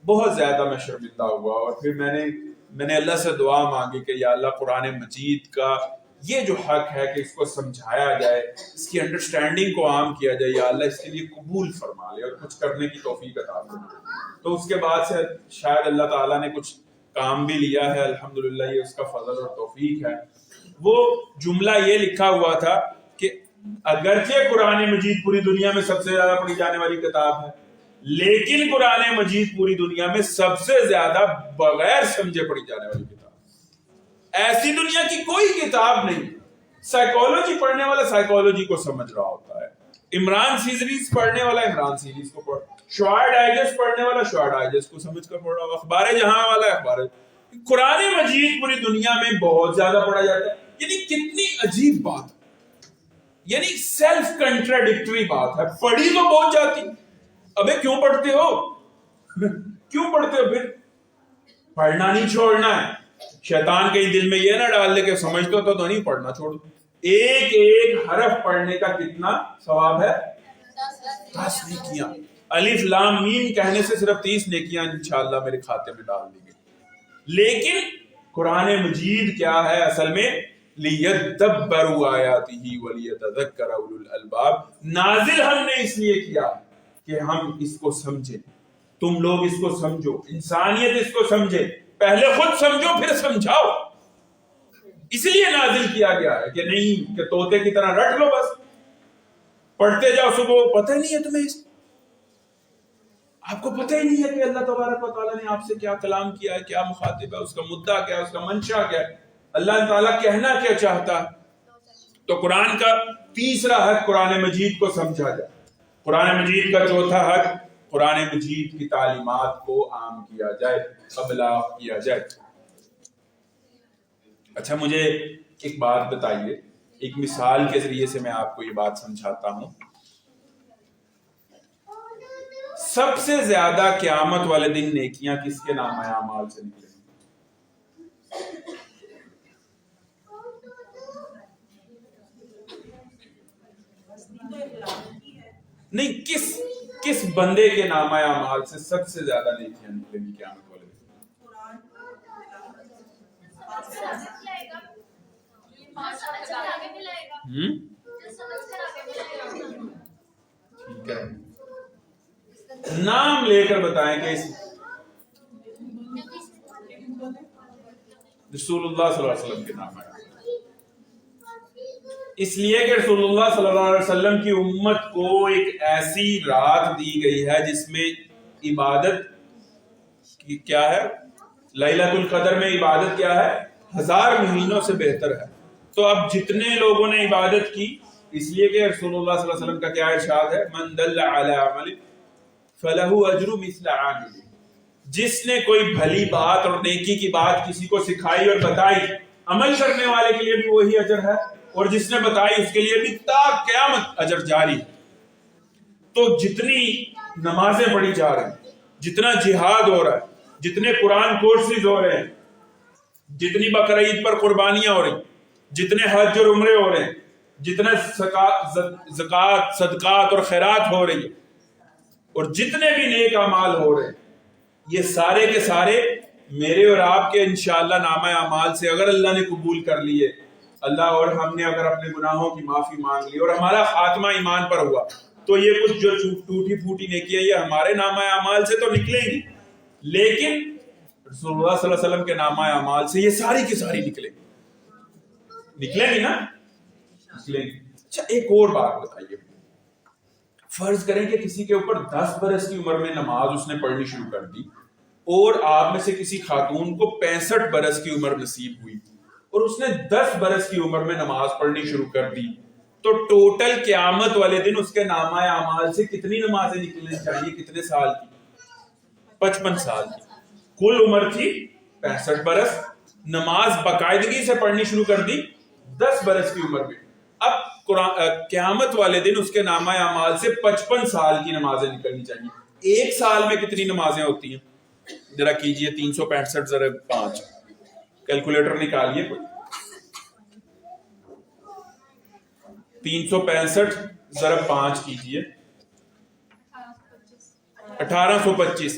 بہت زیادہ میں شرمندہ ہوا، اور پھر میں نے اللہ سے دعا مانگی کہ یا اللہ قرآن مجید کا یہ جو حق ہے کہ اس کو سمجھایا جائے، اس کی انڈرسٹینڈنگ کو عام کیا جائے، یا اللہ اس کے لیے قبول فرما لے اور کچھ کرنے کی توفیق عطا فرما۔ تو اس کے بعد سے شاید اللہ تعالیٰ نے کچھ کام بھی لیا ہے، الحمدللہ یہ اس کا فضل اور توفیق ہے۔ وہ جملہ یہ لکھا ہوا تھا کہ اگرچہ قرآن مجید پوری دنیا میں سب سے زیادہ پڑھی جانے والی کتاب ہے، لیکن قرآن مجید پوری دنیا میں سب سے زیادہ بغیر سمجھے پڑھی جانے والی کتاب، ایسی دنیا کی کوئی کتاب نہیں۔ سائیکالوجی پڑھنے والا سائیکالوجی کو سمجھ رہا ہوتا ہے، عمران سیریز پڑھنے والا عمران سیریز کو پڑھ، شعاع ڈائجسٹ پڑھنے والا شعاع ڈائجسٹ کو سمجھ کر پڑھ رہا ہو، اخبار جہاں والا اخبار۔ قرآن مجید پوری دنیا میں بہت زیادہ پڑھا جاتا ہے، یعنی کتنی عجیب بات ہے، یعنی سیلف کنٹراڈکٹری بات ہے، پڑھی تو بہت جاتی، ابے کیوں پڑھتے ہو؟ کیوں پڑھتے ہو؟ پھر پڑھنا نہیں چھوڑنا ہے، شیطان کہیں دل میں یہ نہ ڈال دے کہ سمجھتے تو نہیں پڑھنا چھوڑ دو۔ ایک ایک حرف پڑھنے کا کتنا ثواب ہے؟ 10 نیکیاں۔ الف لام میم کہنے سے صرف 30 نیکیاں انشاءاللہ میرے کھاتے میں ڈال دی گئی۔ لیکن قرآن مجید کیا ہے اصل میں؟ لِيَدَّبَّرُوا آیَاتِهِ وَلِيَتَذَكَّرَ أُولُو الْأَلْبَابِ، نازل ہم نے اس لیے کیا کہ ہم اس کو سمجھیں، تم لوگ اس کو سمجھو، انسانیت اس کو سمجھے، پہلے خود سمجھو پھر سمجھاؤ، اس لیے نازل کیا گیا ہے کہ نہیں کہ طوطے کی طرح رٹ لو بس، پڑھتے جاؤ صبح، پتہ ہی نہیں ہے تمہیں، آپ کو پتہ ہی نہیں ہے کہ اللہ تبارک و تعالیٰ نے آپ سے کیا کلام کیا ہے، کیا مخاطب ہے، اس کا مدعا کیا ہے، اس کا منشا کیا ہے، اللہ تعالیٰ کہنا کیا چاہتا ہے۔ تو قرآن کا تیسرا حق قرآن مجید کو سمجھا جائے، قرآن مجید کا چوتھا حق قرآن مجید کی تعلیمات کو عام کیا جائے، ابلاغ کیا جائے۔ اچھا مجھے ایک بات بتائیے، ایک مثال کے ذریعے سے میں آپ کو یہ بات سمجھاتا ہوں۔ سب سے زیادہ قیامت والے دن نیکیاں کس کے نام اعمال سے نکلیں گی؟ نہیں، کس بندے کے نام اعمال سے سب سے زیادہ نیکیاں نکلیں گی قیامت والے دن؟ ٹھیک ہے، نام لے کر بتائیں کہ رسول اللہ صلی اللہ علیہ وسلم کے نام ہے۔ اس لیے کہ رسول اللہ صلی اللہ علیہ وسلم کی امت کو ایک ایسی رات دی گئی ہے جس میں عبادت کی کیا ہے، لیلۃ القدر میں عبادت کیا ہے، 1000 مہینوں سے بہتر ہے. تو اب جتنے لوگوں نے عبادت کی، اس لیے کہ رسول اللہ صلی اللہ علیہ وسلم کا کیا ارشاد ہے، من دل علی عمل فلہ اجر مثل عامل، جس نے کوئی بھلی بات اور نیکی کی بات کسی کو سکھائی اور بتائی، عمل کرنے والے کے لیے بھی وہی اجر ہے، اور جس نے بتائی اس کے لیے بھی تا قیامت اجر جاری. تو جتنی نمازیں پڑھی جا رہی ہیں، جتنا جہاد ہو رہا ہے، جتنے قرآن کورسز ہو رہے ہیں، جتنی بقرعید پر قربانیاں ہو رہی ہیں، جتنے حج اور عمرے ہو رہے ہیں، جتنے زکوٰۃ صدقات اور خیرات ہو رہی ہے، اور جتنے بھی نیک اعمال ہو رہے ہیں، یہ سارے کے سارے میرے اور آپ کے انشاءاللہ نامہ اعمال سے اگر اللہ نے قبول کر لیے، اللہ اور ہم نے اگر اپنے گناہوں کی معافی مانگ لی اور ہمارا خاتمہ ایمان پر ہوا، تو یہ کچھ جو ٹوٹی پھوٹی نیکیاں یہ ہمارے نامہ اعمال سے تو نکلیں گی، لیکن رسول اللہ صلی اللہ علیہ وسلم کے نامہ اعمال سے یہ ساری کی ساری نکلیں گی نا، نکلیں گی. اچھا ایک اور بات بتائیے، فرض کریں کہ کسی کے اوپر 10 برس کی عمر میں نماز اس نے پڑھنی شروع کر دی، اور آپ میں سے کسی خاتون کو 65 برس کی عمر نصیب ہوئی اور اس نے 10 برس کی عمر میں نماز پڑھنی شروع کر دی، تو ٹوٹل قیامت والے دن اس کے نامہ اعمال سے کتنی نمازیں نکلنی چاہیے، کتنے سال کی؟ 55 سال کی. کل عمر تھی 65 برس، نماز باقاعدگی سے پڑھنی شروع کر دی 10 برس کی عمر میں. اب قیامت والے دن اس کے نامہ اعمال سے 55 سال کی نمازیں نکلنی چاہیے. ایک سال میں کتنی نمازیں ہوتی ہیں؟ ذرا کیجئے 365 ضرب 5، کیلکولیٹر نکالیے کوئی. 365 ضرب 5 کیجئے، 1825.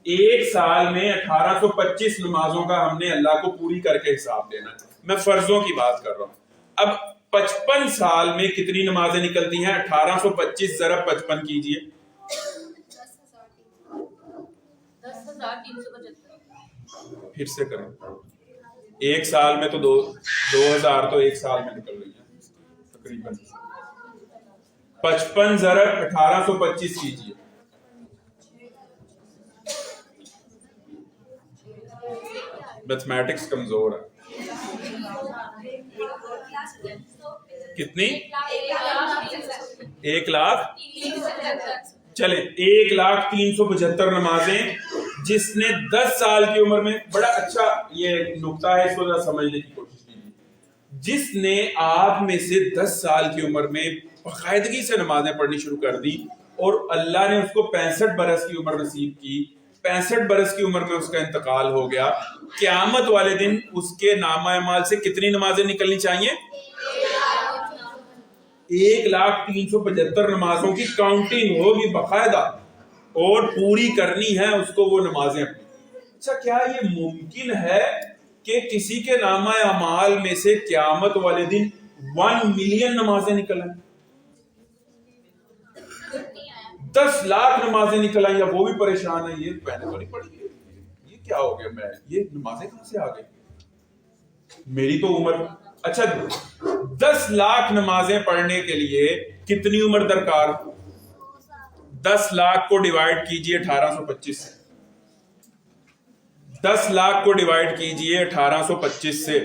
ایک سال میں 1825 نمازوں کا ہم نے اللہ کو پوری کر کے حساب دینا ہے. میں فرضوں کی بات کر رہا ہوں. اب 55 سال میں کتنی نمازیں نکلتی ہیں؟ 1825 ضرب 55 کیجئے، 10,375. پھر سے کریں. ایک سال میں تو 2000 تو ایک سال میں نکل رہی ہے تقریباً. 55 ضرب 1825 کیجئے، میتھمیٹکس کمزور ہے. کتنی؟ 1,00,000. چلے 1,0375 نمازیں جس نے 10 سال کی عمر میں، بڑا اچھا یہ نقطہ ہے، اس کو ذرا سمجھنے کی کوشش کیجیے. جس نے آپ میں سے 10 سال کی عمر میں باقاعدگی سے نمازیں پڑھنی شروع کر دی اور اللہ نے اس کو 65 برس کی عمر نصیب کی، 65 برس کی عمر میں اس کا انتقال ہو گیا، قیامت والے دن اس کے نامہ اعمال سے کتنی نمازیں نکلنی چاہیے؟ 1,0375 نمازوں کی کاؤنٹنگ ہوگی باقاعدہ، اور پوری کرنی ہے اس کو وہ نمازیں اپنی. اچھا کیا یہ ممکن ہے کہ کسی کے نامہ اعمال میں سے قیامت والے دن 1 ملین نمازیں نکل آئیں، 10 لاکھ نمازیں نکل آئیں، یا وہ بھی پریشان ہے یہ میں نے تو نہیں پڑھی، یہ کیا ہو گیا، میں یہ نمازیں کہاں سے آ گئی، میری تو عمر. اچھا 10 لاکھ نمازیں پڑھنے کے لیے کتنی عمر درکار؟ 10 لاکھ کو ڈیوائیڈ کیجئے 1825 سے، 10 لاکھ کو ڈیوائیڈ کیجئے 1825 سے،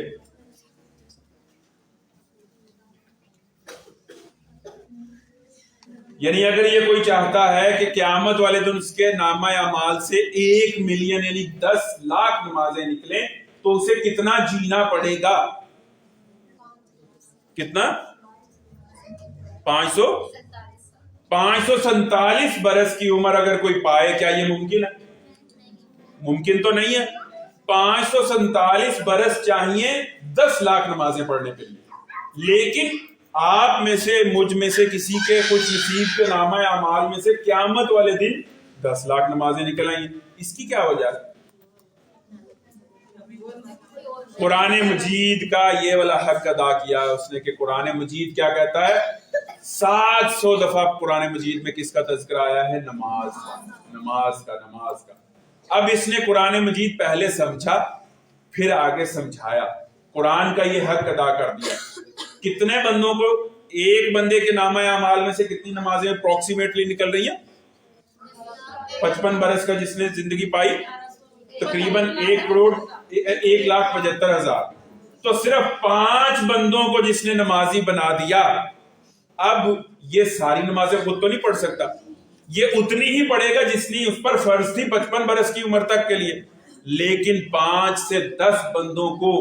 یعنی اگر یہ کوئی چاہتا ہے کہ قیامت والے دن اس کے نامہ اعمال سے 1 ملین یعنی 10 لاکھ نمازیں نکلیں تو اسے کتنا جینا پڑے گا؟ کتنا؟ 547 برس کی عمر اگر کوئی پائے، کیا یہ ممکن ہے؟ ممکن تو نہیں ہے. 547 برس چاہیے 10 لاکھ نمازیں پڑھنے کے لیے، لیکن آپ میں سے مجھ میں سے کسی کے خوش نصیب کے نامہ اعمال میں سے قیامت والے دن 10 لاکھ نمازیں نکل آئیں. اس کی کیا وجہ ہے؟ قرآن مجید کا یہ والا حق ادا کیا ہے اس نے کہ قرآن مجید کیا کہتا ہے؟ 700 دفعہ قرآن مجید میں کس کا تذکرہ آیا ہے؟ نماز کا. اب اس نے قرآن مجید پہلے سمجھا پھر آگے سمجھایا، قرآن کا یہ حق ادا کر دیا. کتنے بندوں کو ایک بندے کے نامہ اعمال میں سے کتنی نمازیں اپروکسیمیٹلی نکل رہی ہیں؟ 55 برس کا جس نے زندگی پائی تقریباً 1,75,000. تو صرف 5 بندوں کو جس نے نمازی بنا دیا. اب یہ ساری نمازیں خود تو نہیں پڑھ سکتا, یہ اتنی ہی پڑھے گا جتنی اس پر فرض تھی 55 برس کی عمر تک کے لیے. لیکن 5 سے 10 بندوں کو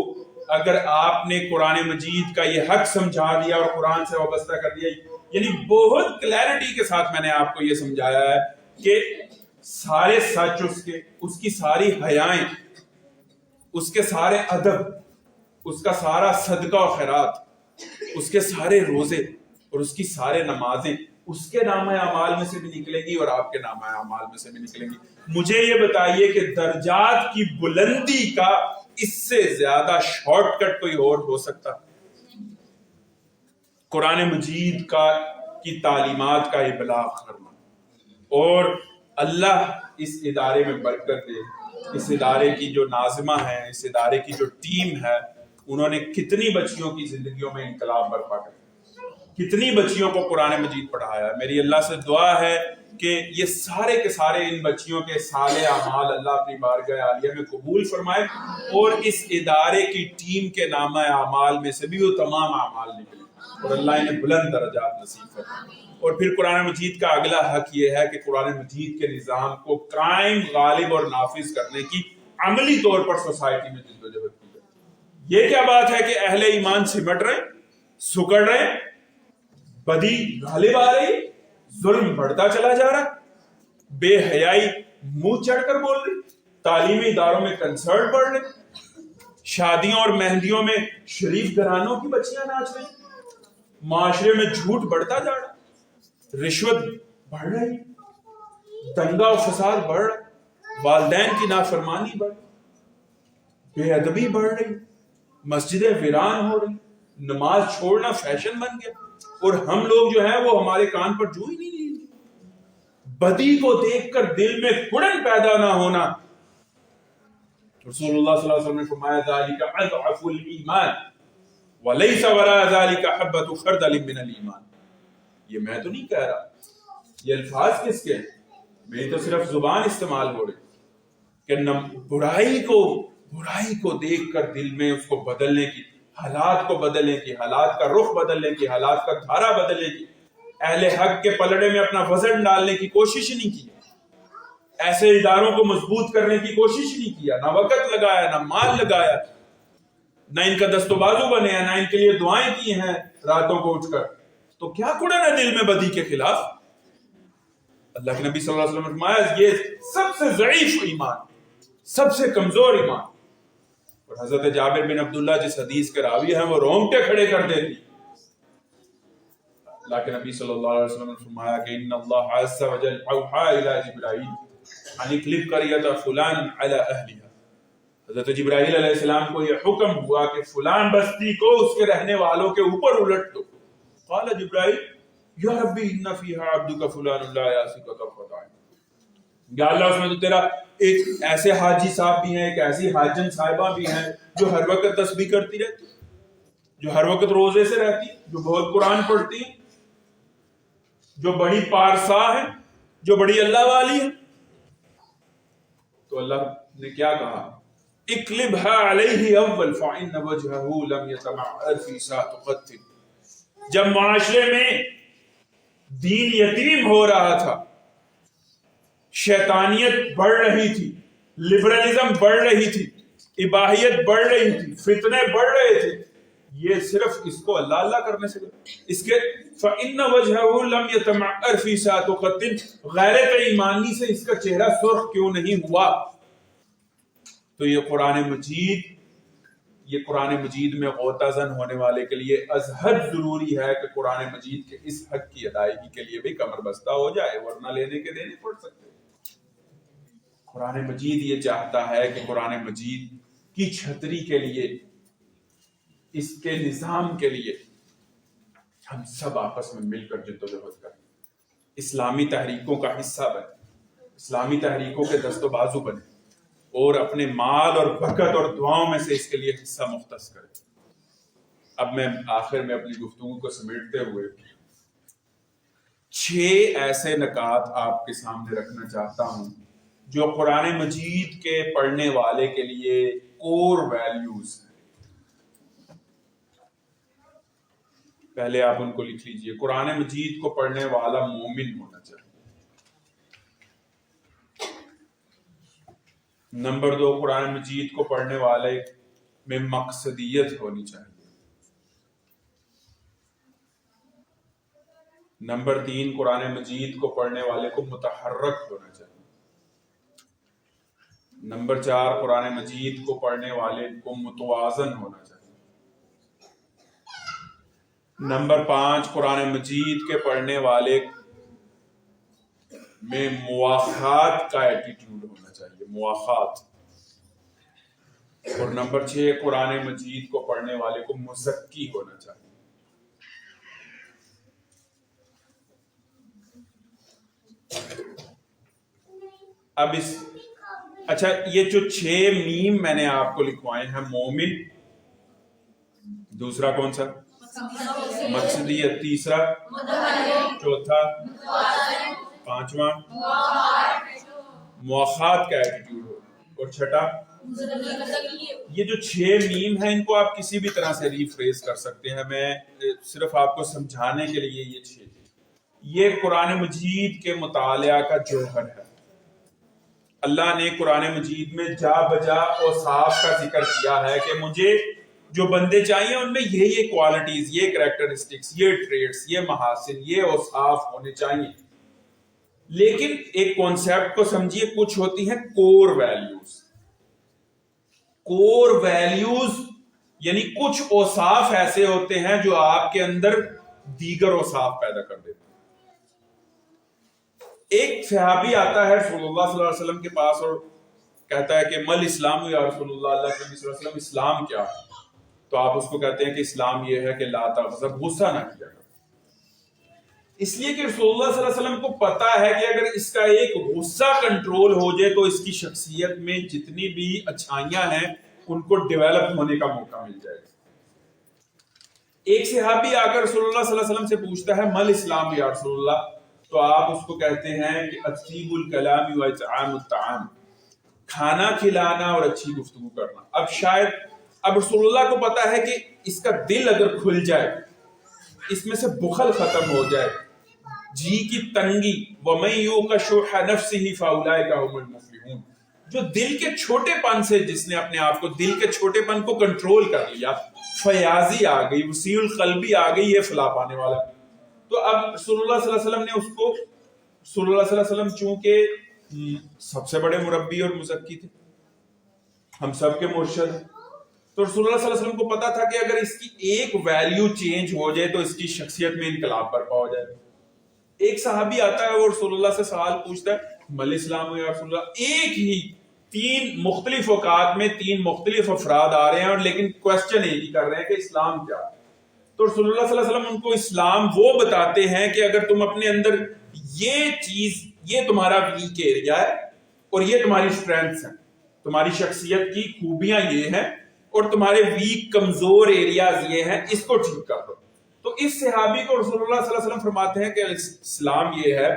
اگر آپ نے قرآن مجید کا یہ حق سمجھا دیا اور قرآن سے وابستہ کر دیا, یعنی بہت کلیئرٹی کے ساتھ میں نے آپ کو یہ سمجھایا ہے کہ سارے سچ اس کی ساری حیائیں, اس کے سارے ادب, اس کا سارا صدقہ و خیرات, اس کے سارے روزے اور اس کی سارے نمازیں اس کے نامہ اعمال میں سے بھی نکلیں گی اور آپ کے نامہ اعمال میں سے بھی نکلیں گی. مجھے یہ بتائیے کہ درجات کی بلندی کا اس سے زیادہ شارٹ کٹ کوئی اور ہو سکتا؟ قرآن مجید کی تعلیمات کا ابلاغ کرنا. اور اللہ اس ادارے میں برکت دے. اس ادارے کی جو ناظمہ ہے, اس ادارے کی جو ٹیم ہے, انہوں نے کتنی بچیوں کی زندگیوں میں انقلاب برپا کر, کتنی بچیوں کو قرآن مجید پڑھایا. میری اللہ سے دعا ہے کہ یہ سارے کے سارے ان بچیوں کے صالح اعمال اللہ اپنی بارگاہ عالیہ میں قبول فرمائے, اور اس ادارے کی ٹیم کے نامہ اعمال میں سے بھی وہ تمام اعمال نکلے اور اللہ انہیں بلند درجات نصیب فرمائے. اور پھر قرآن مجید کا اگلا حق یہ ہے کہ قرآن مجید کے نظام کو قائم, غالب اور نافذ کرنے کی عملی طور پر سوسائٹی میں جدوجہد کی جائے. یہ کیا بات ہے کہ اہل ایمان سمٹ رہے, سکڑ رہے, بدی غالب آ رہی, ظلم بڑھتا چلا جا رہا, بے حیائی منہ چڑھ کر بول رہی, تعلیمی اداروں میں کنسرٹ بڑھ رہے, شادیوں اور مہندیوں میں شریف گھرانوں کی بچیاں ناچ رہی, معاشرے میں جھوٹ بڑھتا جا رہا, رشوت بڑھ رہی, دنگا و فساد بڑھ رہا, والدین کی نافرمانی بڑھ رہی, بے ادبی بڑھ رہی, مسجدیں ویران ہو رہی, نماز چھوڑنا فیشن بن گیا, اور ہم لوگ جو ہیں وہ ہمارے کان پر جو ہی نہیں لیتے. بدی کو دیکھ کر دل میں کڑن پیدا نہ ہونا. رسول اللہ صلی اللہ علیہ وسلم نے فرمایا ذالک اضعف الایمان ولیس وراء ذالک حبۃ خردل من الایمان. یہ میں تو نہیں کہہ رہا, یہ الفاظ کس کے ہیں, میری تو صرف زبان استعمال ہو رہی کہ برائی کو دیکھ کر دل میں اس کو بدلنے کی, حالات کو بدلنے کی, حالات کا رخ بدلنے کی, حالات کا دھارا بدلنے کی, اہل حق کے پلڑے میں اپنا وزن ڈالنے کی کوشش نہیں کی, ایسے اداروں کو مضبوط کرنے کی کوشش نہیں کیا, نہ وقت لگایا, نہ مال لگایا, نہ ان کا دست و بازو بنے ہیں, نہ ان کے لیے دعائیں کی ہیں راتوں کو اٹھ کر. تو کیا کڑن ہے دل میں بدی کے خلاف؟ اللہ کے نبی صلی اللہ علیہ وسلم نے فرمایا یہ سب سے ضعیف ایمان, سب سے کمزور ایمان. اور حضرت جابر بن عبداللہ جس حدیث کے راوی ہیں وہ رونگٹے کھڑے کر دیتی. اللہ کے نبی صلی اللہ علیہ وسلم نے فرمایا کہ ان اللہ عز وجل اوحى الى جبرائیل ان اقلب قریۃ فلان علی اہلها. حضرت جبرائیل علیہ السلام کو یہ حکم ہوا کہ فلان بستی کو اس کے رہنے والوں کے اوپر الٹ دو. قال جبرائیل یا ربی ان فیہا عبدک فلان لا یاسک طرفۃ عین. یا اللہ اس میں تو تیرا ایک ایسے حاجی صاحب بھی ہیں, ایک ایسی حاجن صاحبہ بھی ہیں جو ہر وقت تسبیح کرتی رہتی, جو ہر وقت روزے سے رہتی, جو بہت قرآن پڑھتی ہیں, جو بڑی پارسا ہے, جو بڑی اللہ والی ہے. تو اللہ نے کیا کہا, اقلبها علیہ اول فإن وجہہ لم یتمعر فی ساعۃ قط. جب معاشرے میں دین یتیم ہو رہا تھا, شیطانیت بڑھ رہی تھی, لبرلزم بڑھ رہی تھی, اباحیت بڑھ رہی تھی, فتنے بڑھ رہے تھے, یہ صرف اس کو اللہ اللہ کرنے سے اس کے فإن وجہہ لم یتمعر فی ساعۃ قط, غیرت ایمانی سے اس کا چہرہ سرخ کیوں نہیں ہوا؟ تو یہ قرآن مجید میں غوطہ زن ہونے والے کے لیے ازحد ضروری ہے کہ قرآن مجید کے اس حق کی ادائیگی کے لیے بھی کمر بستہ ہو جائے, ورنہ لینے کے دینے پڑ سکتے. قرآن مجید یہ چاہتا ہے کہ قرآن مجید کی چھتری کے لیے, اس کے نظام کے لیے ہم سب آپس میں مل کر جدوجہد کریں, اسلامی تحریکوں کا حصہ بنیں, اسلامی تحریکوں کے دست و بازو بنیں, اور اپنے مال اور برکت اور دعاؤں میں سے اس کے لیے حصہ مختص کریں. اب میں آخر میں اپنی گفتگو کو سمیٹتے ہوئے 6 ایسے نکات آپ کے سامنے رکھنا چاہتا ہوں جو قرآن مجید کے پڑھنے والے کے لیے کور ویلیوز ہیں. پہلے آپ ان کو لکھ لیجئے. قرآن مجید کو پڑھنے والا مومن ہونا چاہیے. نمبر 2، قرآن مجید کو پڑھنے والے میں مقصدیت ہونی چاہیے. نمبر 3، قرآن مجید کو پڑھنے والے کو متحرک ہونا چاہیے. نمبر 4، قرآن مجید کو پڑھنے والے کو متوازن ہونا چاہیے. نمبر 5، قرآن مجید کے پڑھنے والے میں مواخات کا ایٹیٹیوڈ ہونا چاہیے، مواخات. اور نمبر 6، قرآن مجید کو پڑھنے والے کو مزکی ہونا چاہیے. اب اچھا، یہ جو 6 میم میں نے آپ کو لکھوائے ہیں، مومن، دوسرا کون سا؟ مقصدیت، تیسرا، چوتھا، پانچواں مواخات کا ایٹیٹیوڈ ہو، اور چھٹا یہ جو 6 میم ہیں ان کو آپ کسی بھی طرح سے ریفریز کر سکتے ہیں. میں صرف آپ کو سمجھانے کے لیے یہ 6 یہ قرآن مجید کے مطالعہ کا جوہر ہے. اللہ نے قرآن مجید میں جا بجا اوصاف کا ذکر کیا ہے کہ مجھے جو بندے چاہیے ان میں یہ کوالٹیز، یہ کریکٹرسٹکس، یہ ٹریٹس، یہ محاسن، یہ اوصاف ہونے چاہیے. لیکن ایک کانسیپٹ کو سمجھیے، کچھ ہوتی ہیں کور ویلیوز. کور ویلیوز یعنی کچھ اوصاف ایسے ہوتے ہیں جو آپ کے اندر دیگر اوصاف پیدا کر دیتے ہیں. ایک صحابی آتا ہے رسول اللہ صلی اللہ علیہ وسلم کے پاس اور کہتا ہے کہ مل اسلام یا رسول اللہ، اللہ کے نبی صلی اللہ علیہ وسلم اسلام کیا ہے؟ تو آپ اس کو کہتے ہیں کہ اسلام یہ ہے کہ لا تغضب، غصہ نہ کیا کرو. اس لیے کہ رسول اللہ صلی اللہ علیہ وسلم کو پتا ہے کہ اگر اس کا ایک غصہ کنٹرول ہو جائے تو اس کی شخصیت میں جتنی بھی اچھائیاں ہیں ان کو ڈیولپ ہونے کا موقع مل جائے گا. ایک صحابی آ کر رسول اللہ صلی اللہ علیہ وسلم سے پوچھتا ہے مل اسلام یا رسول اللہ، تو آپ اس کو کہتے ہیں کہ اطیب الکلام و اطعام الطعام، کھانا کھلانا اور اچھی گفتگو کرنا. اب رسول اللہ کو پتا ہے کہ اس کا دل اگر کھل جائے، اس میں سے بخل ختم ہو جائے، جی کی تنگی، وَمَن يُوقَ شُحَّ نَفْسِهِ فَأُولَٰئِكَ هُمُ الْمُفْلِحُونَ، جو دل کے چھوٹے پن سے، جس نے اپنے آپ کو دل کے چھوٹے پن کو کنٹرول کر لیا، فیاضی آ گئی، وسیع القلبی آ گئی، یہ فلاح پانے والا. تو اب رسول اللہ صلی اللہ علیہ وسلم نے اس کو، رسول اللہ صلی اللہ علیہ وسلم چونکہ سب سے بڑے مربی اور مزکی تھے، ہم سب کے مرشد، تو رسول اللہ صلی اللہ علیہ وسلم کو پتا تھا کہ اگر اس کی ایک ویلیو چینج ہو جائے تو اس کی شخصیت میں انقلاب برپا ہو جائے. ایک صحابی آتا ہے وہ رسول اللہ سے سوال پوچھتا ہے مل اسلام یا رسول اللہ. ایک ہی 3 مختلف اوقات میں 3 مختلف افراد آ رہے ہیں اور لیکن کوسچن ایک ہی کر رہے ہیں کہ اسلام کیا ہے. تو رسول اللہ صلی اللہ علیہ وسلم ان کو اسلام وہ بتاتے ہیں کہ اگر تم اپنے اندر یہ چیز، یہ تمہارا ویک ایریا ہے اور یہ تمہاری اسٹرینتھس ہیں، تمہاری شخصیت کی خوبیاں یہ ہیں اور تمہارے ویک کمزور ایریاز یہ ہیں، اس کو ٹھیک کر دو. تو اس صحابی کو رسول اللہ صلی اللہ علیہ وسلم فرماتے ہیں کہ اسلام یہ ہے،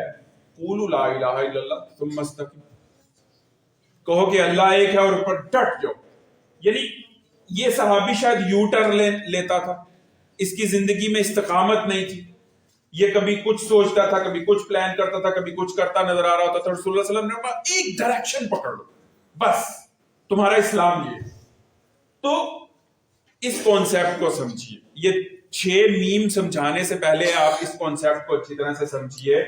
قولوا لا الہ الا اللہ ثم استقیموا، کہو کہ اللہ ایک ہے اور اوپر ڈٹ جاؤ. یعنی یہ صحابی شاید یو ٹرن لیتا تھا، اس کی زندگی میں استقامت نہیں تھی، یہ کبھی کچھ سوچتا تھا، کبھی کچھ پلان کرتا تھا، کبھی کچھ کرتا نظر آ رہا ہوتا تھا. رسول اللہ صلی اللہ علیہ وسلم نے ایک ڈائریکشن پکڑ لو، بس تمہارا اسلام یہ ہے. تو اس کانسیپٹ کو سمجھیے. یہ 6 میم سمجھانے سے پہلے آپ اس کانسیپٹ کو اچھی طرح سے سمجھیے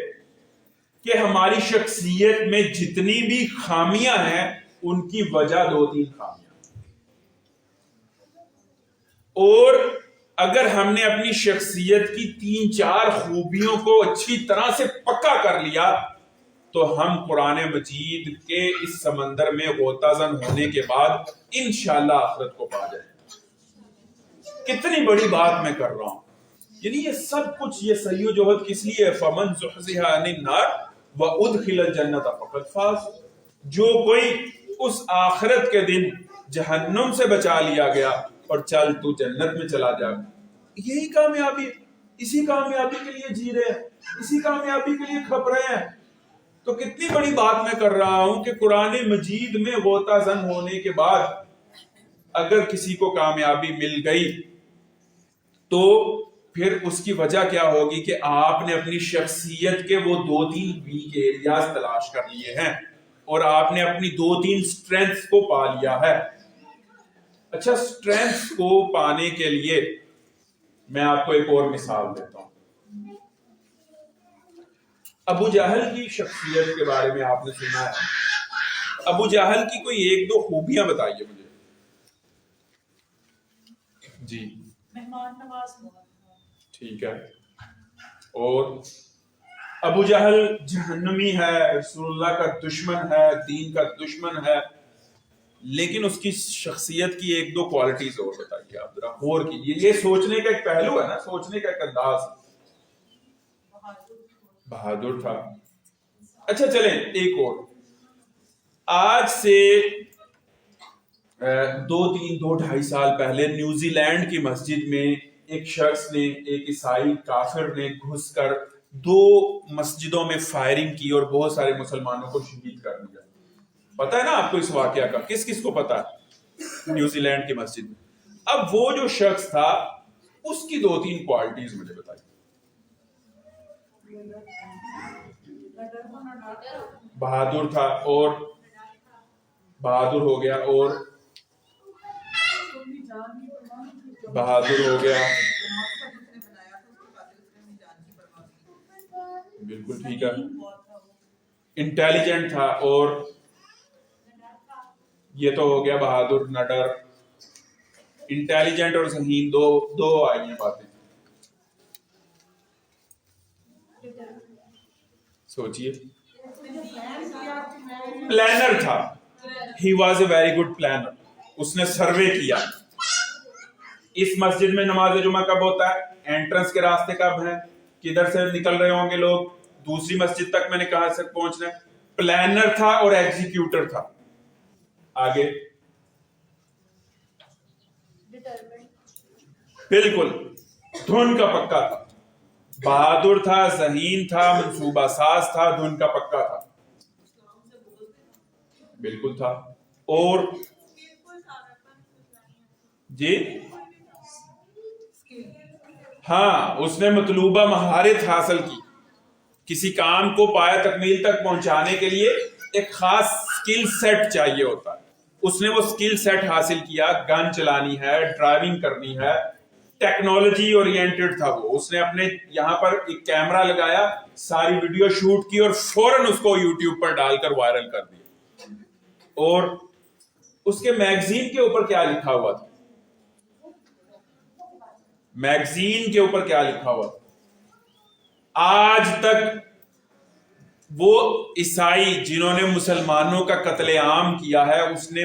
کہ ہماری شخصیت میں جتنی بھی خامیاں ہیں ان کی وجہ 2-3 خامیاں، اور اگر ہم نے اپنی شخصیت کی 3-4 خوبیوں کو اچھی طرح سے پکا کر لیا تو ہم قرآن مجید کے اس سمندر میں غوطہ زن ہونے کے بعد انشاءاللہ آخرت کو پا جائیں. کتنی بڑی بات میں کر رہا ہوں. یعنی یہ سب کچھ، یہ صحیح و جہد کس لیے ہے؟ فمن زحزح عن النار وادخل الجنۃ فقد فاز. جو کوئی اس آخرت کے دن جہنم سے بچا لیا گیا اور چل تو جنت میں چلا جا، یہی کامیابی ہے، اسی کامیابی کے لیے جی رہے ہیں، اسی کامیابی کے لیے کھپ رہے ہیں. تو کتنی بڑی بات میں کر رہا ہوں کہ قرآن مجید میں غوطہ زن ہونے کے بعد اگر کسی کو کامیابی مل گئی تو پھر اس کی وجہ کیا ہوگی کہ آپ نے اپنی شخصیت کے وہ 2-3 ویک ایریاز تلاش کر لیے ہیں اور آپ نے اپنی 2-3 سٹرینتھز کو پا لیا ہے. اچھا، سٹرینتھز کو پانے کے لیے میں آپ کو ایک اور مثال دیتا ہوں. ابو جہل کی شخصیت کے بارے میں آپ نے سنا ہے. ابو جہل کی کوئی 1-2 خوبیاں بتائیے مجھے. جی، مہمان نواز ہوا. ٹھیک ہے. اور ابو جہل جہنمی ہے، رسول اللہ کا دشمن ہے، دین کا دشمن ہے، لیکن اس کی شخصیت کی 1-2 کوالٹیز اور بتائیے آپ ذرا غور کیجیے. یہ سوچنے کا ایک پہلو ہے نا، سوچنے کا ایک انداز. بہادر تھا. اچھا چلیں ایک اور. آج سے 2-3-2-2.5 سال پہلے نیوزی لینڈ کی مسجد میں ایک شخص نے، ایک عیسائی کافر نے گھس کر 2 مسجدوں میں فائرنگ کی اور بہت سارے مسلمانوں کو شہید کر دیا. پتا ہے نا آپ کو اس واقعہ کا؟ کس کس کو پتا ہے؟ نیوزی لینڈ کی مسجد میں. اب وہ جو شخص تھا اس کی 2-3 کوالٹیز مجھے بتائیے. بہادر تھا، اور بہادر ہو گیا، اور بہادر ہو گیا، بالکل ٹھیک ہے. انٹیلیجنٹ تھا، اور یہ تو ہو گیا بہادر، نڈر. انٹیلیجنٹ اور ذہین دو آئی ہیں باتیں. سوچئے. پلانر تھا. He was a very good planner. اس نے سروے کیا اس مسجد میں نماز جمعہ کب ہوتا ہے، انٹرنس کے راستے کب ہیں، کدھر سے نکل رہے ہوں گے لوگ، دوسری مسجد تک میں نے کہاں سے پہنچنا ہے. پلانر تھا اور ایگزیکیوٹر تھا. آگے. بالکل دھن کا پکا تھا. بہادر تھا، ذہین تھا، منصوبہ ساز تھا، دھن کا پکا تھا. بالکل تھا. اور جی ہاں، اس نے مطلوبہ مہارت حاصل کی. کسی کام کو پایہ تکمیل تک پہنچانے کے لیے ایک خاص سکل سیٹ چاہیے ہوتا ہے. اس نے وہ سکل سیٹ حاصل کیا. گن چلانی ہے، ڈرائیونگ کرنی ہے، ٹیکنالوجی اورینٹڈ تھا وہ. اس نے اپنے یہاں پر ایک کیمرہ لگایا، ساری ویڈیو شوٹ کی اور فوراً اس کو یوٹیوب پر ڈال کر وائرل کر دیا. اور اس کے میگزین کے اوپر کیا لکھا ہوا تھا؟ میگزین کے اوپر کیا لکھا ہوا تھا؟ آج تک وہ عیسائی جنہوں نے مسلمانوں کا قتل عام کیا ہے، اس نے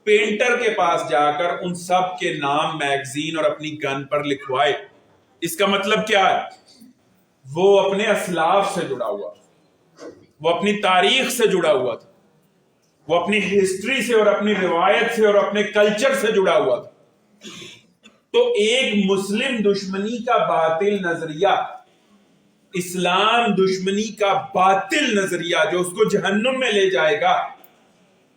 پینٹر کے پاس جا کر ان سب کے نام میگزین اور اپنی گن پر لکھوائے. اس کا مطلب کیا ہے؟ وہ اپنے اسلاف سے جڑا ہوا تھا، وہ اپنی تاریخ سے جڑا ہوا تھا، وہ اپنی ہسٹری سے اور اپنی روایت سے اور اپنے کلچر سے جڑا ہوا تھا. تو ایک مسلم دشمنی کا باطل نظریہ، اسلام دشمنی کا باطل نظریہ جو اس کو جہنم میں لے جائے گا،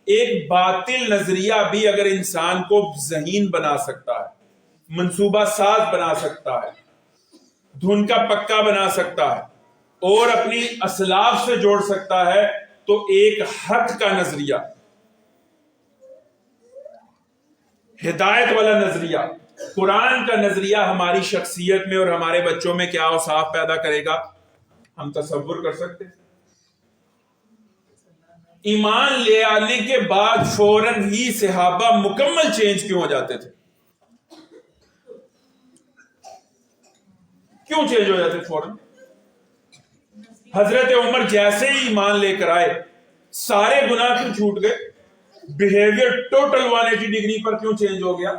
ایک باطل نظریہ بھی اگر انسان کو ذہین بنا سکتا ہے، منصوبہ ساز بنا سکتا ہے، دھن کا پکا بنا سکتا ہے اور اپنی اسلاف سے جوڑ سکتا ہے، تو ایک حق کا نظریہ، ہدایت والا نظریہ، قرآن کا نظریہ ہماری شخصیت میں اور ہمارے بچوں میں کیا اوصاف پیدا کرے گا، ہم تصور کر سکتے ہیں؟ ایمان لے آنے کے بعد فوراً ہی صحابہ مکمل چینج کیوں ہو جاتے تھے؟ کیوں چینج ہو جاتے فوراً؟ حضرت عمر جیسے ہی ایمان لے کر آئے سارے گناہ کیوں چھوٹ گئے؟ بیہیویئر ٹوٹل 180 ڈگری پر کیوں چینج ہو گیا؟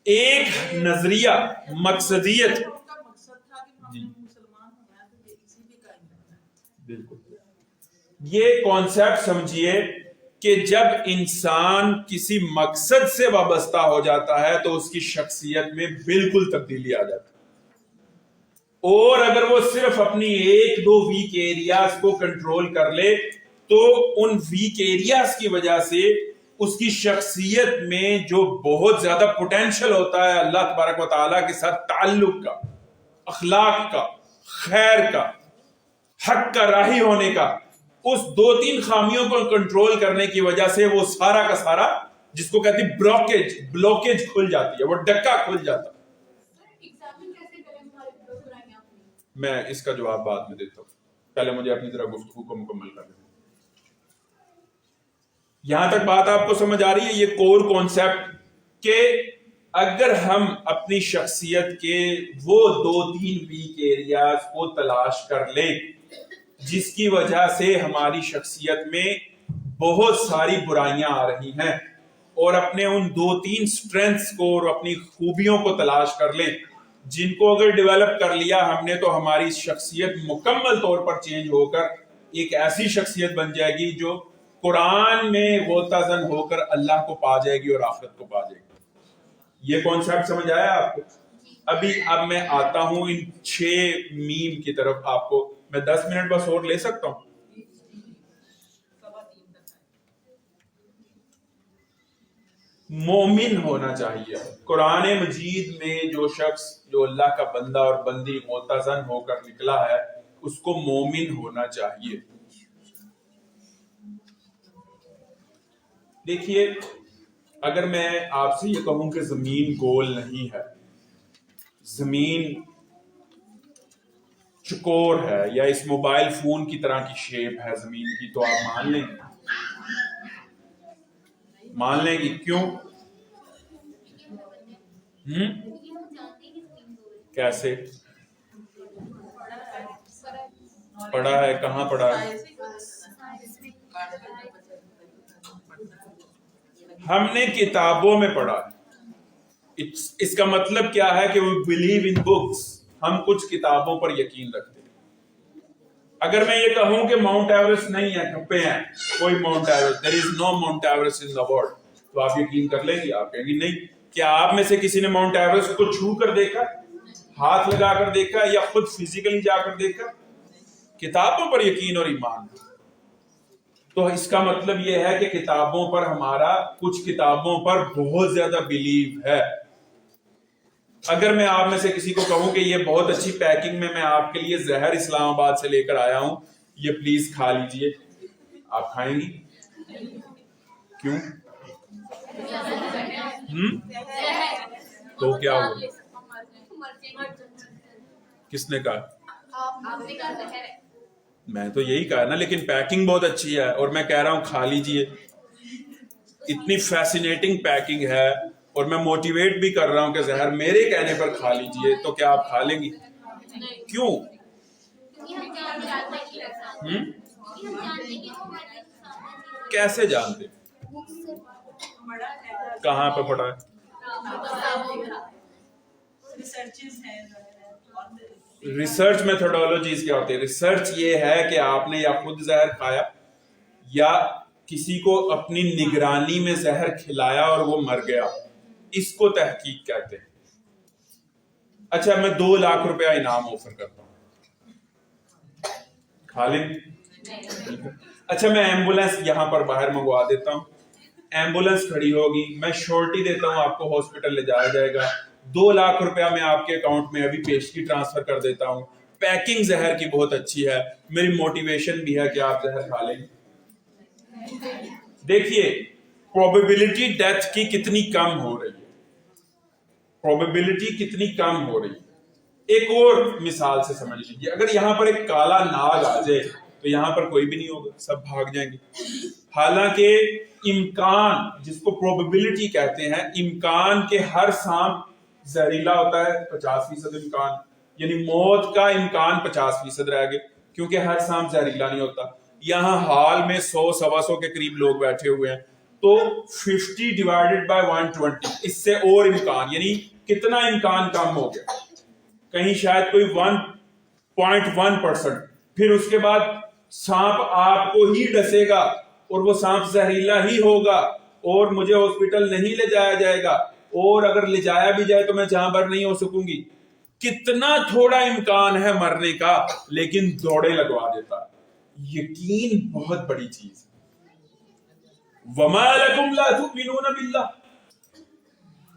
ایک نظریہ، مقصدیت. بالکل یہ کانسیپٹ سمجھیے کہ جب انسان کسی مقصد سے وابستہ ہو جاتا ہے تو اس کی شخصیت میں بالکل تبدیلی آ جاتی ہے، اور اگر وہ صرف اپنی ایک دو ویک ایریاز کو کنٹرول کر لے تو ان ویک ایریاز کی وجہ سے اس کی شخصیت میں جو بہت زیادہ پوٹینشل ہوتا ہے اللہ تبارک و تعالیٰ کے ساتھ تعلق کا، اخلاق کا، خیر کا، حق کا راہی ہونے کا، اس دو تین خامیوں کو کنٹرول کرنے کی وجہ سے وہ سارا کا سارا جس کو کہتے ہیں بلوکیج کھل جاتی ہے، وہ ڈکا کھل جاتا ہے۔ میں اس کا جواب بعد میں دیتا ہوں، پہلے مجھے اپنی طرح گفتگو کو مکمل کر لیں۔ یہاں تک بات آپ کو سمجھ آ رہی ہے؟ یہ کور کانسیپٹ کہ اگر ہم اپنی شخصیت کے وہ دو تین ویک ایریاز کو تلاش کر لیں جس کی وجہ سے ہماری شخصیت میں بہت ساری برائیاں آ رہی ہیں، اور اپنے ان دو تین سٹرینتھس کو اور اپنی خوبیوں کو تلاش کر لیں جن کو اگر ڈیولپ کر لیا ہم نے تو ہماری شخصیت مکمل طور پر چینج ہو کر ایک ایسی شخصیت بن جائے گی جو قرآن میں غوطہ زن ہو کر اللہ کو پا جائے گی اور آخرت کو پا جائے گی۔ یہ کانسیپٹ سمجھ آیا آپ کو؟ اب میں آتا ہوں ان 6 میم کی طرف۔ آپ کو میں 10 منٹ بس اور لے سکتا ہوں؟ مومن ہونا چاہیے۔ قرآن مجید میں جو شخص جو اللہ کا بندہ اور بندی معتزن ہو کر نکلا ہے اس کو مومن ہونا چاہیے۔ دیکھیے، اگر میں آپ سے یہ کہوں کہ زمین گول نہیں ہے، زمین چکور ہے، یا اس موبائل فون کی طرح کی شیپ ہے زمین کی، تو آپ مان لیں گے؟ مان لیں گے؟ کیوں؟ کیسے پڑھا ہے؟ کہاں پڑھا ہے؟ ہم نے کتابوں میں پڑھا ہے۔ اس کا مطلب کیا ہے کہ we believe in books، ہم کچھ کتابوں پر یقین رکھتے ہیں۔ اگر میں یہ کہوں کہ ماؤنٹ ایوریسٹ نہیں ہے، ٹھپے ہیں، کوئی Mount Everest, there is no Mount Everest in the world، تو آپ یقین کر لیں گے؟ آپ کہیں گے نہیں۔ کیا آپ میں سے کسی نے ماؤنٹ ایوریسٹ کو چھو کر دیکھا، ہاتھ لگا کر دیکھا، یا خود فزیکلی جا کر دیکھا؟ کتابوں پر یقین اور ایمان۔ تو اس کا مطلب یہ ہے کہ کتابوں پر ہمارا، کچھ کتابوں پر بہت زیادہ بلیو ہے۔ اگر میں آپ میں سے کسی کو کہوں کہ یہ بہت اچھی پیکنگ میں آپ کے لیے زہر اسلام آباد سے لے کر آیا ہوں، یہ پلیز کھا لیجئے، آپ کھائیں گی؟ کیوں؟ تو کیا ہوگا؟ کس نے کہا؟ میں تو یہی کہا نا، لیکن پیکنگ بہت اچھی ہے اور میں کہہ رہا ہوں کھا لیجئے۔ اتنی فیسینیٹنگ پیکنگ ہے اور میں موٹیویٹ بھی کر رہا ہوں کہ زہر میرے کہنے پر کھا لیجئے، تو کیا آپ کھا لیں گی؟ کیوں؟ کیسے جانتے؟ کہاں پہ پڑھا ہے؟ ریسرچ میتھڈولوجیز کیا ہوتی ہے؟ ریسرچ یہ ہے کہ آپ نے یا خود زہر کھایا یا کسی کو اپنی نگرانی میں زہر کھلایا اور وہ مر گیا، اس کو تحقیق کہتے ہیں۔ اچھا، میں 2 لاکھ روپیہ انعام آفر کرتا ہوں، کھا لیں؟ اچھا، میں ایمبولینس یہاں پر باہر منگوا دیتا ہوں، ایمبولینس کھڑی ہوگی، میں شورٹی دیتا ہوں، آپ کو ہاسپٹل لے جایا جائے گا، 2 لاکھ روپیہ میں آپ کے اکاؤنٹ میں ابھی پیشگی ٹرانسفر کر دیتا ہوں، پیکنگ زہر کی بہت اچھی ہے، میری موٹیویشن بھی ہے کہ آپ زہر کھا لیں۔ دیکھیے پروبیبلٹی ڈیتھ کی کتنی کم ہو رہی ہے، پروبیبلٹی کتنی کم ہو رہی ہے۔ ایک اور مثال سے سمجھ لیجیے، اگر یہاں پر ایک کالا ناگ آ جائے تو یہاں پر کوئی بھی نہیں ہوگا، سب بھاگ جائیں گے۔ حالانکہ امکان، جس کو پروبیبلٹی کہتے ہیں، امکان کہ ہر سانپ زہریلا ہوتا ہے 50% امکان، یعنی موت کا امکان 50% رہ گئے، کیونکہ ہر سانپ زہریلا نہیں ہوتا۔ یہاں حال میں 100-125 کے قریب لوگ بیٹھے ہوئے ہیں، تو 50/120، اس سے اور امکان، یعنی کتنا امکان کم ہو گیا؟ کہیں شاید کوئی 1.1%۔ پھر اس کے بعد سانپ آپ کو ہی ڈسے گا اور وہ سانپ زہریلا ہی ہوگا اور مجھے ہاسپٹل نہیں لے جایا جائے گا اور اگر لے جایا بھی جائے تو میں جہاں بھر نہیں ہو سکوں گی. کتنا تھوڑا امکان ہے مرنے کا لیکن دوڑے لگوا دیتا. یقین بہت بڑی چیز ہے. وَمَا لَكُمْ لَا تُؤْمِنُونَ بِاللَّهِ.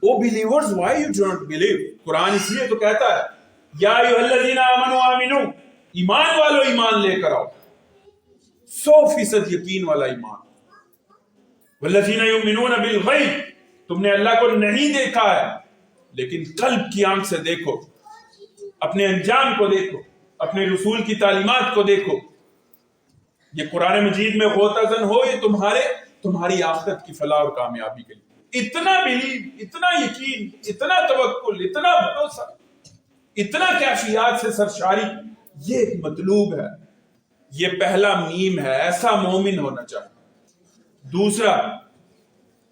او believers, why you don't believe? قرآن اس لیے تو کہتا ہے یا ایھا الذین آمنوا آمنو، ایمان والو ایمان لے کر آؤ. 100% یقین والا ایمان. والذین یؤمنون بالغیب، تم نے اللہ کو نہیں دیکھا ہے لیکن قلب کی آنکھ سے دیکھو، اپنے انجام کو دیکھو، اپنے رسول کی تعلیمات کو دیکھو. یہ قرآن مجید میں غوطہ زن ہو، یہ تمہاری آخرت کی فلاح اور کامیابی کے لیے. اتنا بلیو، اتنا یقین، اتنا توکل، اتنا بھروسہ، اتنا کیفیات سے سرشاری، یہ مطلوب ہے. یہ پہلا میم ہے، ایسا مومن ہونا چاہیے.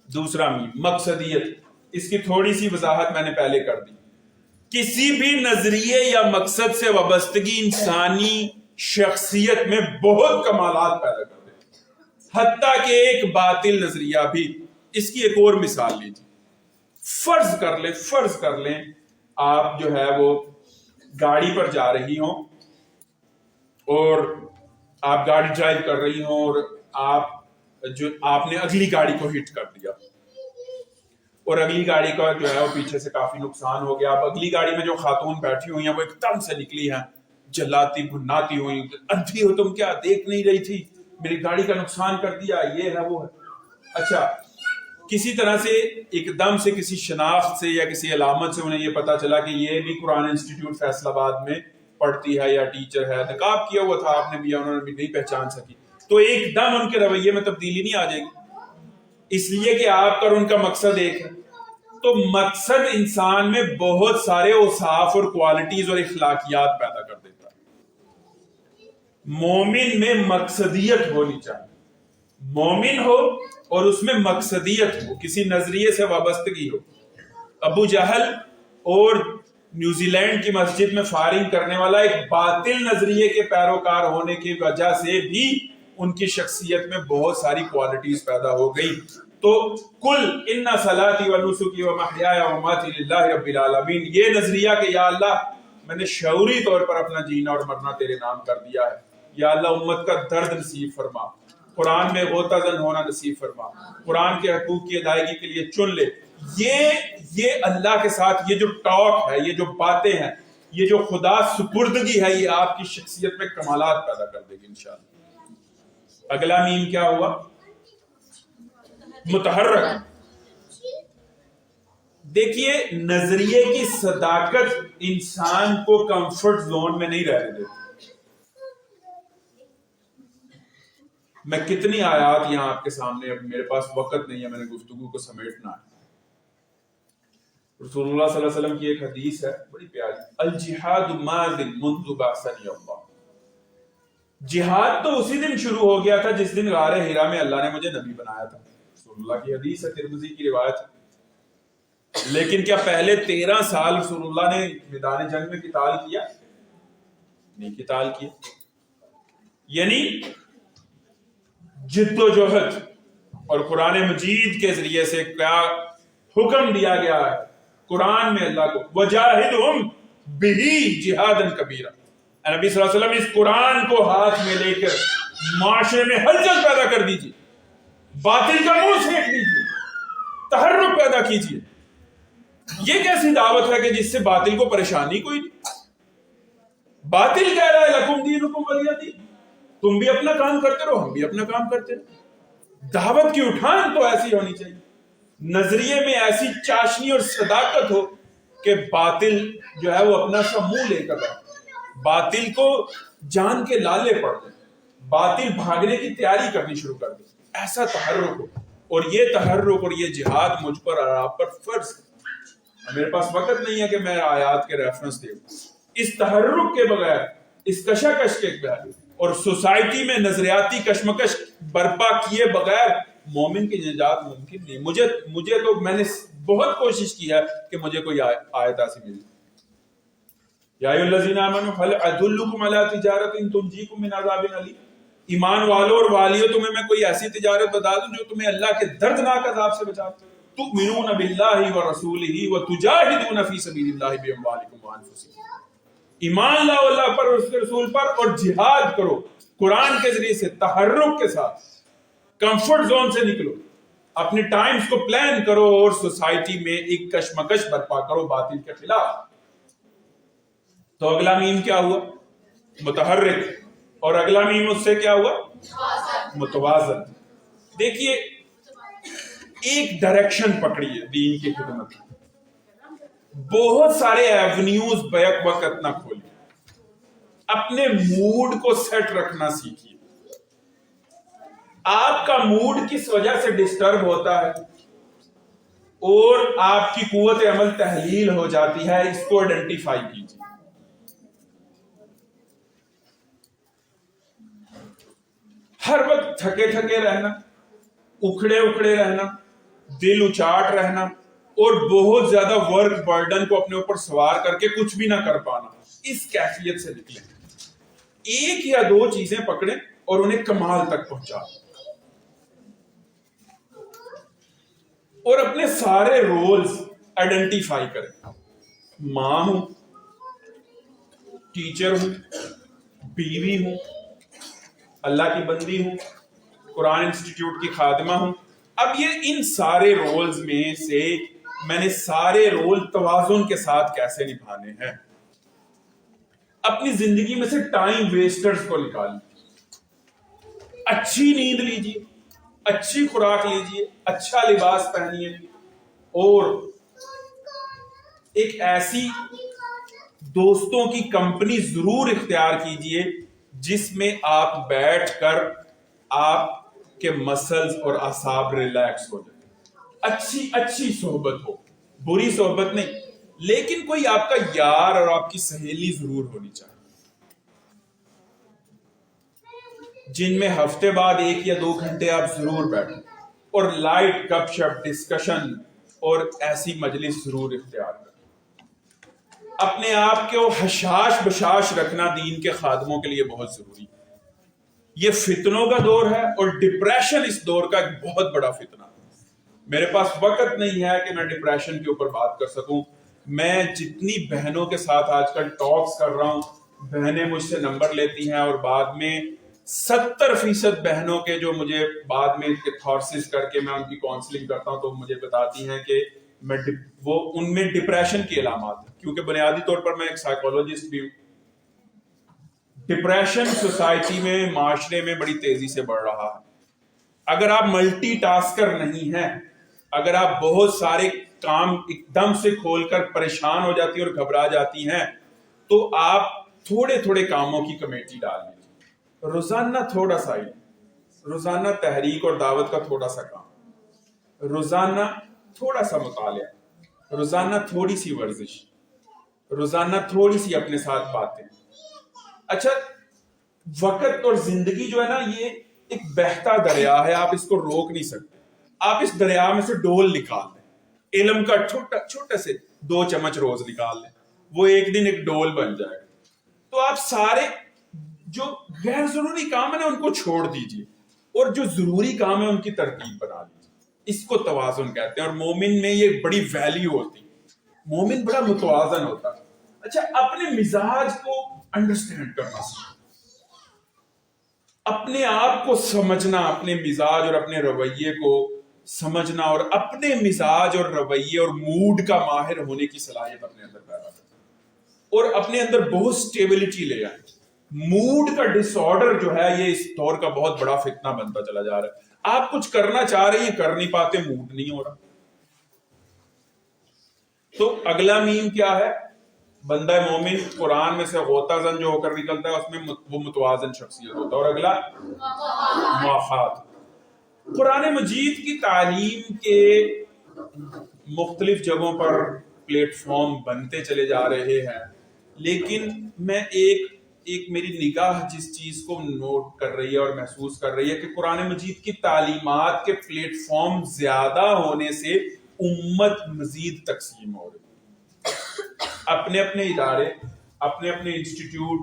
دوسرا میم مقصدیت. اس کی تھوڑی سی وضاحت میں نے پہلے کر دی. کسی بھی نظریے یا مقصد سے وابستگی انسانی شخصیت میں بہت کمالات پیدا کر دیتی، حتیٰ کہ ایک باطل نظریہ بھی. اس کی ایک اور مثال لیجیے. فرض کر لیں آپ جو ہے وہ گاڑی پر جا رہی ہوں اور آپ گاڑی ڈرائیو کر رہی ہوں اور آپ نے اگلی گاڑی کو ہٹ کر دیا اور اگلی گاڑی کا جو ہے وہ پیچھے سے کافی نقصان ہو گیا. اب اگلی گاڑی میں جو خاتون بیٹھی ہوئی ہیں وہ ایک دم سے نکلی ہیں جلاتی بھناتی ہوئی. اندھی ہو تم کیا دیکھ نہیں رہی تھی؟ میری گاڑی کا نقصان کر دیا، یہ ہے وہ ہے. اچھا، کسی طرح سے ایک دم سے کسی شناخت سے یا کسی علامت سے انہیں یہ پتا چلا کہ یہ بھی قرآن انسٹیٹیوٹ فیصل آباد میں پڑھتی ہے یا ٹیچر ہے، نقاب کیا ہوا تھا آپ نے بھی، انہوں نے بھی نہیں پہچان سکی. تو ایک دم ان کے رویے میں تبدیلی نہیں آ جائے گی، اس لیے کہ آپ کا اور ان کا مقصد ایک ہے. تو مقصد انسان میں بہت سارے اوصاف اور کوالٹیز اور اخلاقیات پیدا کر دیتا ہے. مومن میں مقصدیت ہونی چاہیے. مومن ہو اور اس میں مقصدیت ہو، کسی نظریے سے وابستگی ہو. ابو جہل اور نیوزی لینڈ کی مسجد میں فائرنگ کرنے والا ایک باطل نظریے کے پیروکار ہونے کی وجہ سے بھی ان کی شخصیت میں بہت ساری کوالٹیز پیدا ہو گئی. تو کل ان صلاتی و نسکی و محیای و مماتی للہ رب العالمین، یہ نظریہ کہ یا اللہ میں نے شعوری طور پر اپنا جینا اور مرنا تیرے نام کر دیا ہے، یا اللہ امت کا درد نصیب فرما، قرآن میں غوطہ زن ہونا نصیب فرما، قرآن کے حقوق کی ادائیگی کے لیے چن لے. یہ اللہ کے ساتھ یہ جو ٹاک ہے، یہ جو باتیں ہیں، یہ جو خدا سپردگی ہے، یہ آپ کی شخصیت میں کمالات پیدا کر دے گی انشاءاللہ. اگلا میم کیا ہوا؟ متحرک. دیکھیے نظریے کی صداقت انسان کو کمفرٹ زون میں نہیں رہنے دیتی. میں کتنی آیات یہاں آپ کے سامنے، اب میرے پاس وقت نہیں ہے، میں نے گفتگو کو سمیٹنا ہے. رسول اللہ صلی اللہ علیہ وسلم کی ایک حدیث ہے بڑی پیاری، الجہاد ماض منذ بعثنی اللہ. جہاد تو اسی دن شروع ہو گیا تھا جس دن غار حرا میں اللہ نے مجھے نبی بنایا تھا. رسول اللہ کی حدیث ہے، ترمذی کی روایت ہے. لیکن کیا پہلے 13 سال رسول اللہ نے میدان جنگ میں قتال کیا؟ نہیں قتال کیا. یعنی جد و جہد اور قرآن مجید کے ذریعے سے کیا حکم دیا گیا ہے قرآن میں اللہ کو، وجاہدہم بہ جہادا کبیرا. نبی صلی اللہ علیہ وسلم اس قرآن کو ہاتھ میں لے کر معاشرے میں ہلچل پیدا کر دیجیے، باطل کا منہ سینک دیجیے، تحرک پیدا کیجیے. یہ کیسی دعوت ہے کہ جس سے باطل کو پریشانی کوئی نہیں؟ باطل کہہ رہا ہے لکم دینکم ولی دین، تم بھی اپنا کام کرتے رہو، ہم بھی اپنا کام کرتے رہو. دعوت کی اٹھان تو ایسی ہونی چاہیے، نظریے میں ایسی چاشنی اور صداقت ہو کہ باطل جو ہے وہ اپنا سا منہ لے کر آئے، باطل کو جان کے لالے پڑ دے، باطل بھاگنے کی تیاری کرنی شروع کر دے. ایسا تحرک ہو. اور یہ تحرک اور یہ جہاد مجھ پر اور آپ پر فرض ہے. میرے پاس وقت نہیں ہے کہ میں آیات کے ریفرنس دے. اس تحرک کے بغیر، اس کشاکش کے بغیر اور سوسائٹی میں نظریاتی کشمکش برپا کیے بغیر مومن کی نجات ممکن نہیں. مجھے تو میں نے بہت کوشش کی ہے کہ مجھے کوئی آیت ایسی ملی. یا ایھا الذین آمنوا هل ادلکم علی تجارۃ تنجیکم من عذاب الیم. ایمان والوں اور والیوں، تمہیں میں کوئی ایسی تجارت بتا دوں جو تمہیں اللہ کے دردناک عذاب سے بچاتی ہے؟ تؤمنون باللہ ورسولہ وتجاہدون فی سبیل اللہ باموالکم وانفسکم، ایمان لاؤ اللہ پر اور اس کے رسول پر اور جہاد کرو قرآن کے ذریعے سے، تحرک کے ساتھ، کمفرٹ زون سے نکلو، اپنے ٹائمز کو پلان کرو اور سوسائٹی میں ایک کشمکش برپا کرو باطل کے خلاف۔ تو اگلا میم کیا ہوا؟ متحرک، اور اگلا میم اس سے کیا ہوا؟ متوازن۔ دیکھیے ایک ڈائریکشن پکڑی ہے دین کی خدمت، بہت سارے ایونیوز بیک وقت نہ کھولیے، اپنے موڈ کو سیٹ رکھنا سیکھیے۔ آپ کا موڈ کس وجہ سے ڈسٹرب ہوتا ہے اور آپ کی قوت عمل تحلیل ہو جاتی ہے، اس کو آئیڈینٹیفائی کیجیے۔ ہر وقت تھکے تھکے رہنا، اکھڑے اکھڑے رہنا، دل اچاٹ رہنا اور بہت زیادہ ورک برڈن کو اپنے اوپر سوار کر کے کچھ بھی نہ کر پانا، اس کیفیت سے نکلیں۔ ایک یا دو چیزیں پکڑیں اور انہیں کمال تک پہنچا دیں، اور اپنے سارے رولز آئیڈینٹیفائی کریں۔ ماں ہوں، ٹیچر ہوں، بیوی ہوں، اللہ کی بندی ہوں، قرآن انسٹیٹیوٹ کی خادمہ ہوں۔ اب یہ ان سارے رولز میں سے میں نے سارے رول توازن کے ساتھ کیسے نبھانے ہیں؟ اپنی زندگی میں سے ٹائم ویسٹرز کو نکالیے، اچھی نیند لیجیے، اچھی خوراک لیجیے، اچھا لباس پہنیے، اور ایک ایسی دوستوں کی کمپنی ضرور اختیار کیجیے جس میں آپ بیٹھ کر آپ کے مسلز اور اعصاب ریلیکس ہو جائیں۔ اچھی صحبت ہو، بری صحبت نہیں، لیکن کوئی آپ کا یار اور آپ کی سہیلی ضرور ہونی چاہیے جن میں ہفتے بعد 1 یا 2 گھنٹے آپ ضرور بیٹھیں، اور لائٹ گپ شپ ڈسکشن اور ایسی مجلس ضرور اختیار کریں۔ اپنے آپ کو حشاش بشاش رکھنا دین کے خادموں کے لیے بہت ضروری ہے۔ یہ فتنوں کا دور ہے اور ڈپریشن اس دور کا ایک بہت بڑا فتنہ ہے۔ میرے پاس وقت نہیں ہے کہ میں ڈپریشن کے اوپر بات کر سکوں۔ میں جتنی بہنوں کے ساتھ آج کل ٹاکس کر رہا ہوں، بہنیں مجھ سے نمبر لیتی ہیں، اور بعد میں 70% بہنوں کے جو مجھے بعد میں تھارسس کر کے میں ان کی کاؤنسلنگ کرتا ہوں تو مجھے بتاتی ہیں کہ وہ ان میں ڈپریشن کی علامات ہیں، کیونکہ بنیادی طور پر میں ایک سائیکولوجسٹ بھی ہوں۔ ڈپریشن سوسائٹی میں، معاشرے میں بڑی تیزی سے بڑھ رہا ہے۔ اگر آپ ملٹی ٹاسکر نہیں ہیں، اگر آپ بہت سارے کام ایک دم سے کھول کر پریشان ہو جاتی اور گھبرا جاتی ہیں، تو آپ تھوڑے تھوڑے کاموں کی کمیٹی ڈال لیجیے۔ روزانہ تھوڑا سا ہی، روزانہ تحریک اور دعوت کا تھوڑا سا کام، روزانہ تھوڑا سا مطالعہ، روزانہ تھوڑی سی ورزش، روزانہ تھوڑی سی اپنے ساتھ باتیں۔ اچھا، وقت اور زندگی جو ہے نا، یہ ایک بہتا دریا ہے، آپ اس کو روک نہیں سکتے۔ آپ اس دریا میں سے ڈول نکال لیں، علم کا چھوٹے سے 2 چمچ روز نکال لیں، وہ ایک دن ایک ڈول بن جائے گا۔ تو آپ سارے جو غیر ضروری کام ہے نا ان کو چھوڑ دیجئے، اور جو ضروری کام ہے ان کی ترتیب بنا لیجیے۔ اس کو توازن کہتے ہیں، اور مومن میں یہ بڑی ویلیو ہوتی ہے، مومن بڑا متوازن ہوتا ہے۔ اچھا، اپنے مزاج کو انڈرسٹینڈ کرنا سیکھیں، اپنے آپ کو سمجھنا، اپنے مزاج اور اپنے رویے کو سمجھنا، اور اپنے مزاج اور رویے اور موڈ کا ماہر ہونے کی صلاحیت اپنے اندر پیدا کریں، اور اپنے اندر بہت سٹیبلٹی لے آئیں۔ موڈ کا ڈس آرڈر جو ہے یہ اس دور کا بہت بڑا فتنہ بنتا چلا جا رہا ہے۔ آپ کچھ کرنا چاہ رہے ہیں، کر نہیں پاتے، موڈ نہیں ہو رہا۔ تو اگلا میم کیا ہے؟ بندہ مومن قرآن میں سے غوطہ زن جو ہو کر نکلتا ہے، اس میں وہ متوازن شخصیت ہوتا ہے۔ اور اگلا موافات۔ قرآن مجید کی تعلیم کے مختلف جگہوں پر پلیٹ فارم بنتے چلے جا رہے ہیں، لیکن میں ایک میری نگاہ جس چیز کو نوٹ کر رہی ہے اور محسوس کر رہی ہے کہ قرآن مجید کی تعلیمات کے پلیٹ فارم زیادہ ہونے سے امت مزید تقسیم ہو رہی ہے۔ اپنے اپنے ادارے، اپنے اپنے انسٹیٹیوٹ،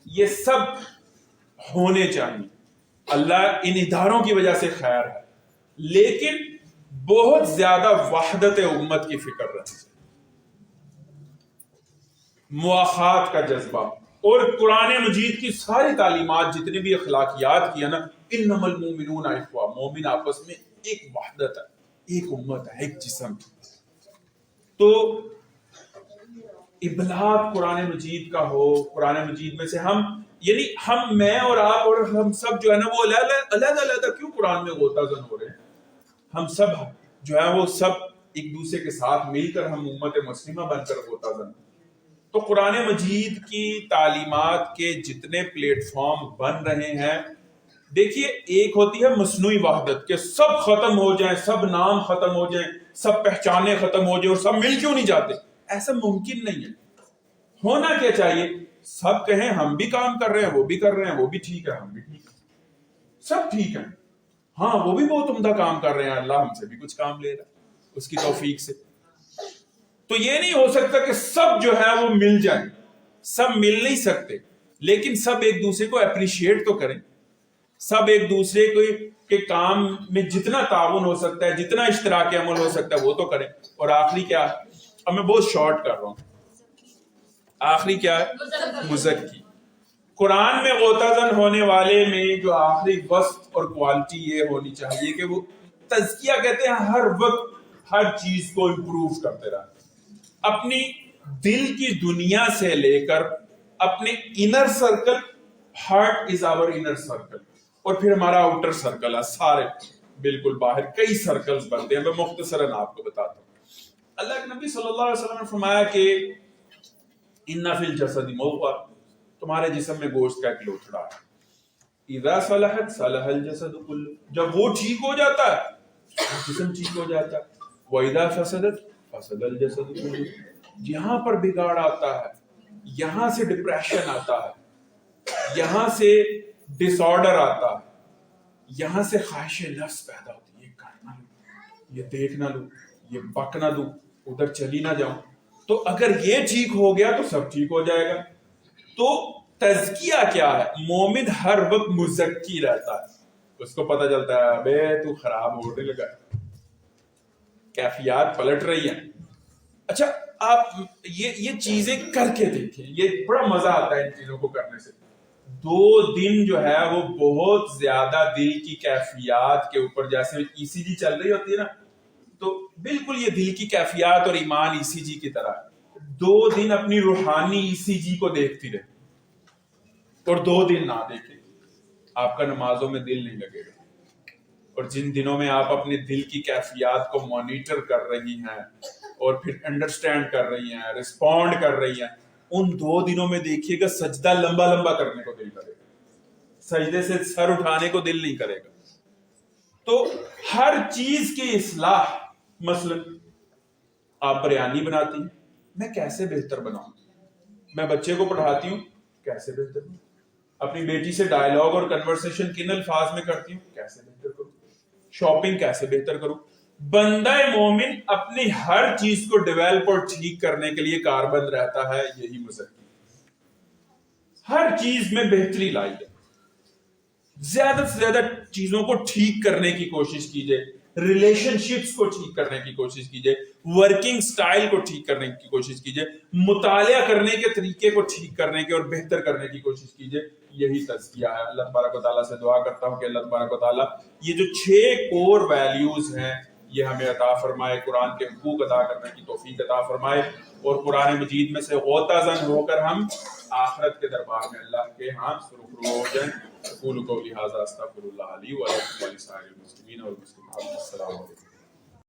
یہ سب ہونے چاہیے. اللہ ان اداروں کی وجہ سے خیر ہے, لیکن بہت زیادہ وحدت امت کی فکر رہتی ہے, مواخات کا جذبہ. اور قرآن مجید کی ساری تعلیمات جتنی بھی اخلاقیات کی ہے نا, انما المؤمنون اخوہ, مومن آپس میں ایک وحدت ہے, ایک امت ہے, ایک جسم. تو ابلاغ قرآن مجید کا ہو, قرآن مجید میں سے ہم یعنی ہم میں اور آپ اور ہم سب جو ہے نا وہ علیحدہ کیوں قرآن میں غوطہ زن ہو رہے ہیں. ہم سب جو ہے وہ سب ایک دوسرے کے ساتھ مل کر ہم امت مسلمہ بن کر غوطہ زن. تو قرآن مجید کی تعلیمات کے جتنے پلیٹ فارم بن رہے ہیں, دیکھیے ایک ہوتی ہے مصنوعی وحدت کہ سب ختم ہو جائیں, سب نام ختم ہو جائیں, سب پہچانے ختم ہو جائیں اور سب مل کیوں نہیں جاتے. ایسا ممکن نہیں ہے. ہونا کیا چاہیے, سب کہیں ہم بھی کام کر رہے ہیں, وہ بھی کر رہے ہیں, وہ بھی ٹھیک ہے, ہم بھی ٹھیک ہے, سب ٹھیک ہے. ہاں وہ بھی بہت عمدہ کام کر رہے ہیں, اللہ ہم سے بھی کچھ کام لے رہا ہے اس کی توفیق سے. تو یہ نہیں ہو سکتا کہ سب جو ہے وہ مل جائیں, سب مل نہیں سکتے, لیکن سب ایک دوسرے کو اپریشیٹ تو کریں, سب ایک دوسرے کے کام میں جتنا تعاون ہو سکتا ہے, جتنا اشتراک عمل ہو سکتا ہے وہ تو کریں. اور آخری کیا ہے, اب میں بہت شارٹ کر رہا ہوں, آخری کیا ہے, مزکی. قرآن میں غوطہ زن ہونے والے میں جو آخری وصف اور کوالٹی یہ ہونی چاہیے کہ وہ تزکیہ کہتے ہیں, ہر وقت ہر چیز کو امپروو کرتے رہنا, اپنی دل کی دنیا سے لے کر اپنے inner circle, heart is our inner circle, اور پھر ہمارا آؤٹر سرکل ہے, سارے بالکل باہر کئی سرکلز بنتے ہیں. میں مختصراً آپ کو بتاتا ہوں. اللہ کے نبی صلی اللہ علیہ وسلم نے فرمایا کہ ان فی الجسد مضغہ, تمہارے جسم میں گوشت کا ایک لوتھڑا ہے. اذا صلحت صلح الجسد کلہ, جب وہ ٹھیک ہو جاتا ہے جسم ٹھیک ہو جاتا ہے. واذا فسدت فسد الجسد کلہ, یہاں پر بگاڑ آتا ہے, یہاں سے ڈپریشن آتا ہے, یہاں سے ڈس آرڈر آتا ہے, یہاں سے خواہش نفس پیدا ہوتی ہے, یہ کرنا لوں, یہ دیکھنا لوں, یہ بکنا دوں, ادھر چلی نہ جاؤں. تو اگر یہ ٹھیک ہو گیا تو سب ٹھیک ہو جائے گا. تو تزکیہ کیا ہے, مومن ہر وقت مزکی رہتا ہے, اس کو پتہ چلتا ہے ابے تو خراب ہونے لگا, کیفیات پلٹ رہی ہیں. اچھا آپ یہ چیزیں کر کے دیکھیں, یہ بڑا مزہ آتا ہے ان چیزوں کو کرنے سے. 2 دن جو ہے وہ بہت زیادہ دل کی کیفیات کے اوپر, جیسے ای سی جی چل رہی ہوتی ہے نا, تو بالکل یہ دل کی کیفیات اور ایمان ای سی جی کی طرح. 2 دن اپنی روحانی ای سی جی کو دیکھتی رہے, اور 2 دن نہ دیکھیں, آپ کا نمازوں میں دل نہیں لگے گا. اور جن دنوں میں آپ اپنے دل کی کیفیات کو مانیٹر کر رہی ہیں اور پھر انڈرسٹینڈ کر رہی ہیں, رسپونڈ کر رہی ہیں, ان 2 دنوں میں دیکھیے گا سجدہ لمبا لمبا کرنے کو دل کرے گا, سجدے سے سر اٹھانے کو دل نہیں کرے گا. تو ہر چیز کی اصلاح, مثلا آپ بریانی بناتی ہیں, میں کیسے بہتر بناؤں, میں بچے کو پڑھاتی ہوں, کیسے بہتر بناؤں, اپنی بیٹی سے ڈائلاگ اور کنورسیشن کن الفاظ میں کرتی ہوں, کیسے بہتر کروں, شاپنگ کیسے بہتر کروں. بندہ مومن اپنی ہر چیز کو ڈیولپ اور ٹھیک کرنے کے لیے کاربند رہتا ہے. یہی مزکی, ہر چیز میں بہتری لائی ہے, زیادہ سے زیادہ چیزوں کو ٹھیک کرنے کی کوشش کیجئے, ریلیشن شپس کو ٹھیک کرنے کی کوشش کیجئے, ورکنگ سٹائل کو ٹھیک کرنے کی کوشش کیجئے, مطالعہ کرنے کے طریقے کو ٹھیک کرنے کے اور بہتر کرنے کی کوشش کیجئے. یہی تزکیہ ہے. اللہ تبارک و تعالیٰ سے دعا کرتا ہوں کہ اللہ تبارک و تعالیٰ یہ جو 6 کور ویلیوز ہیں یہ ہمیں عطا فرمائے, قرآن کے حقوق ادا کرنے کی توفیق عطا فرمائے, اور قرآن مجید میں سے غوطہ زن ہو کر ہم آخرت کے دربار میں اللہ کے ہاں سرخرو ہو جائیں. اقول قولی ھذا استغفر اللہ لی ولکم ولسائر المسلمین والمسلمات. السلام علیکم.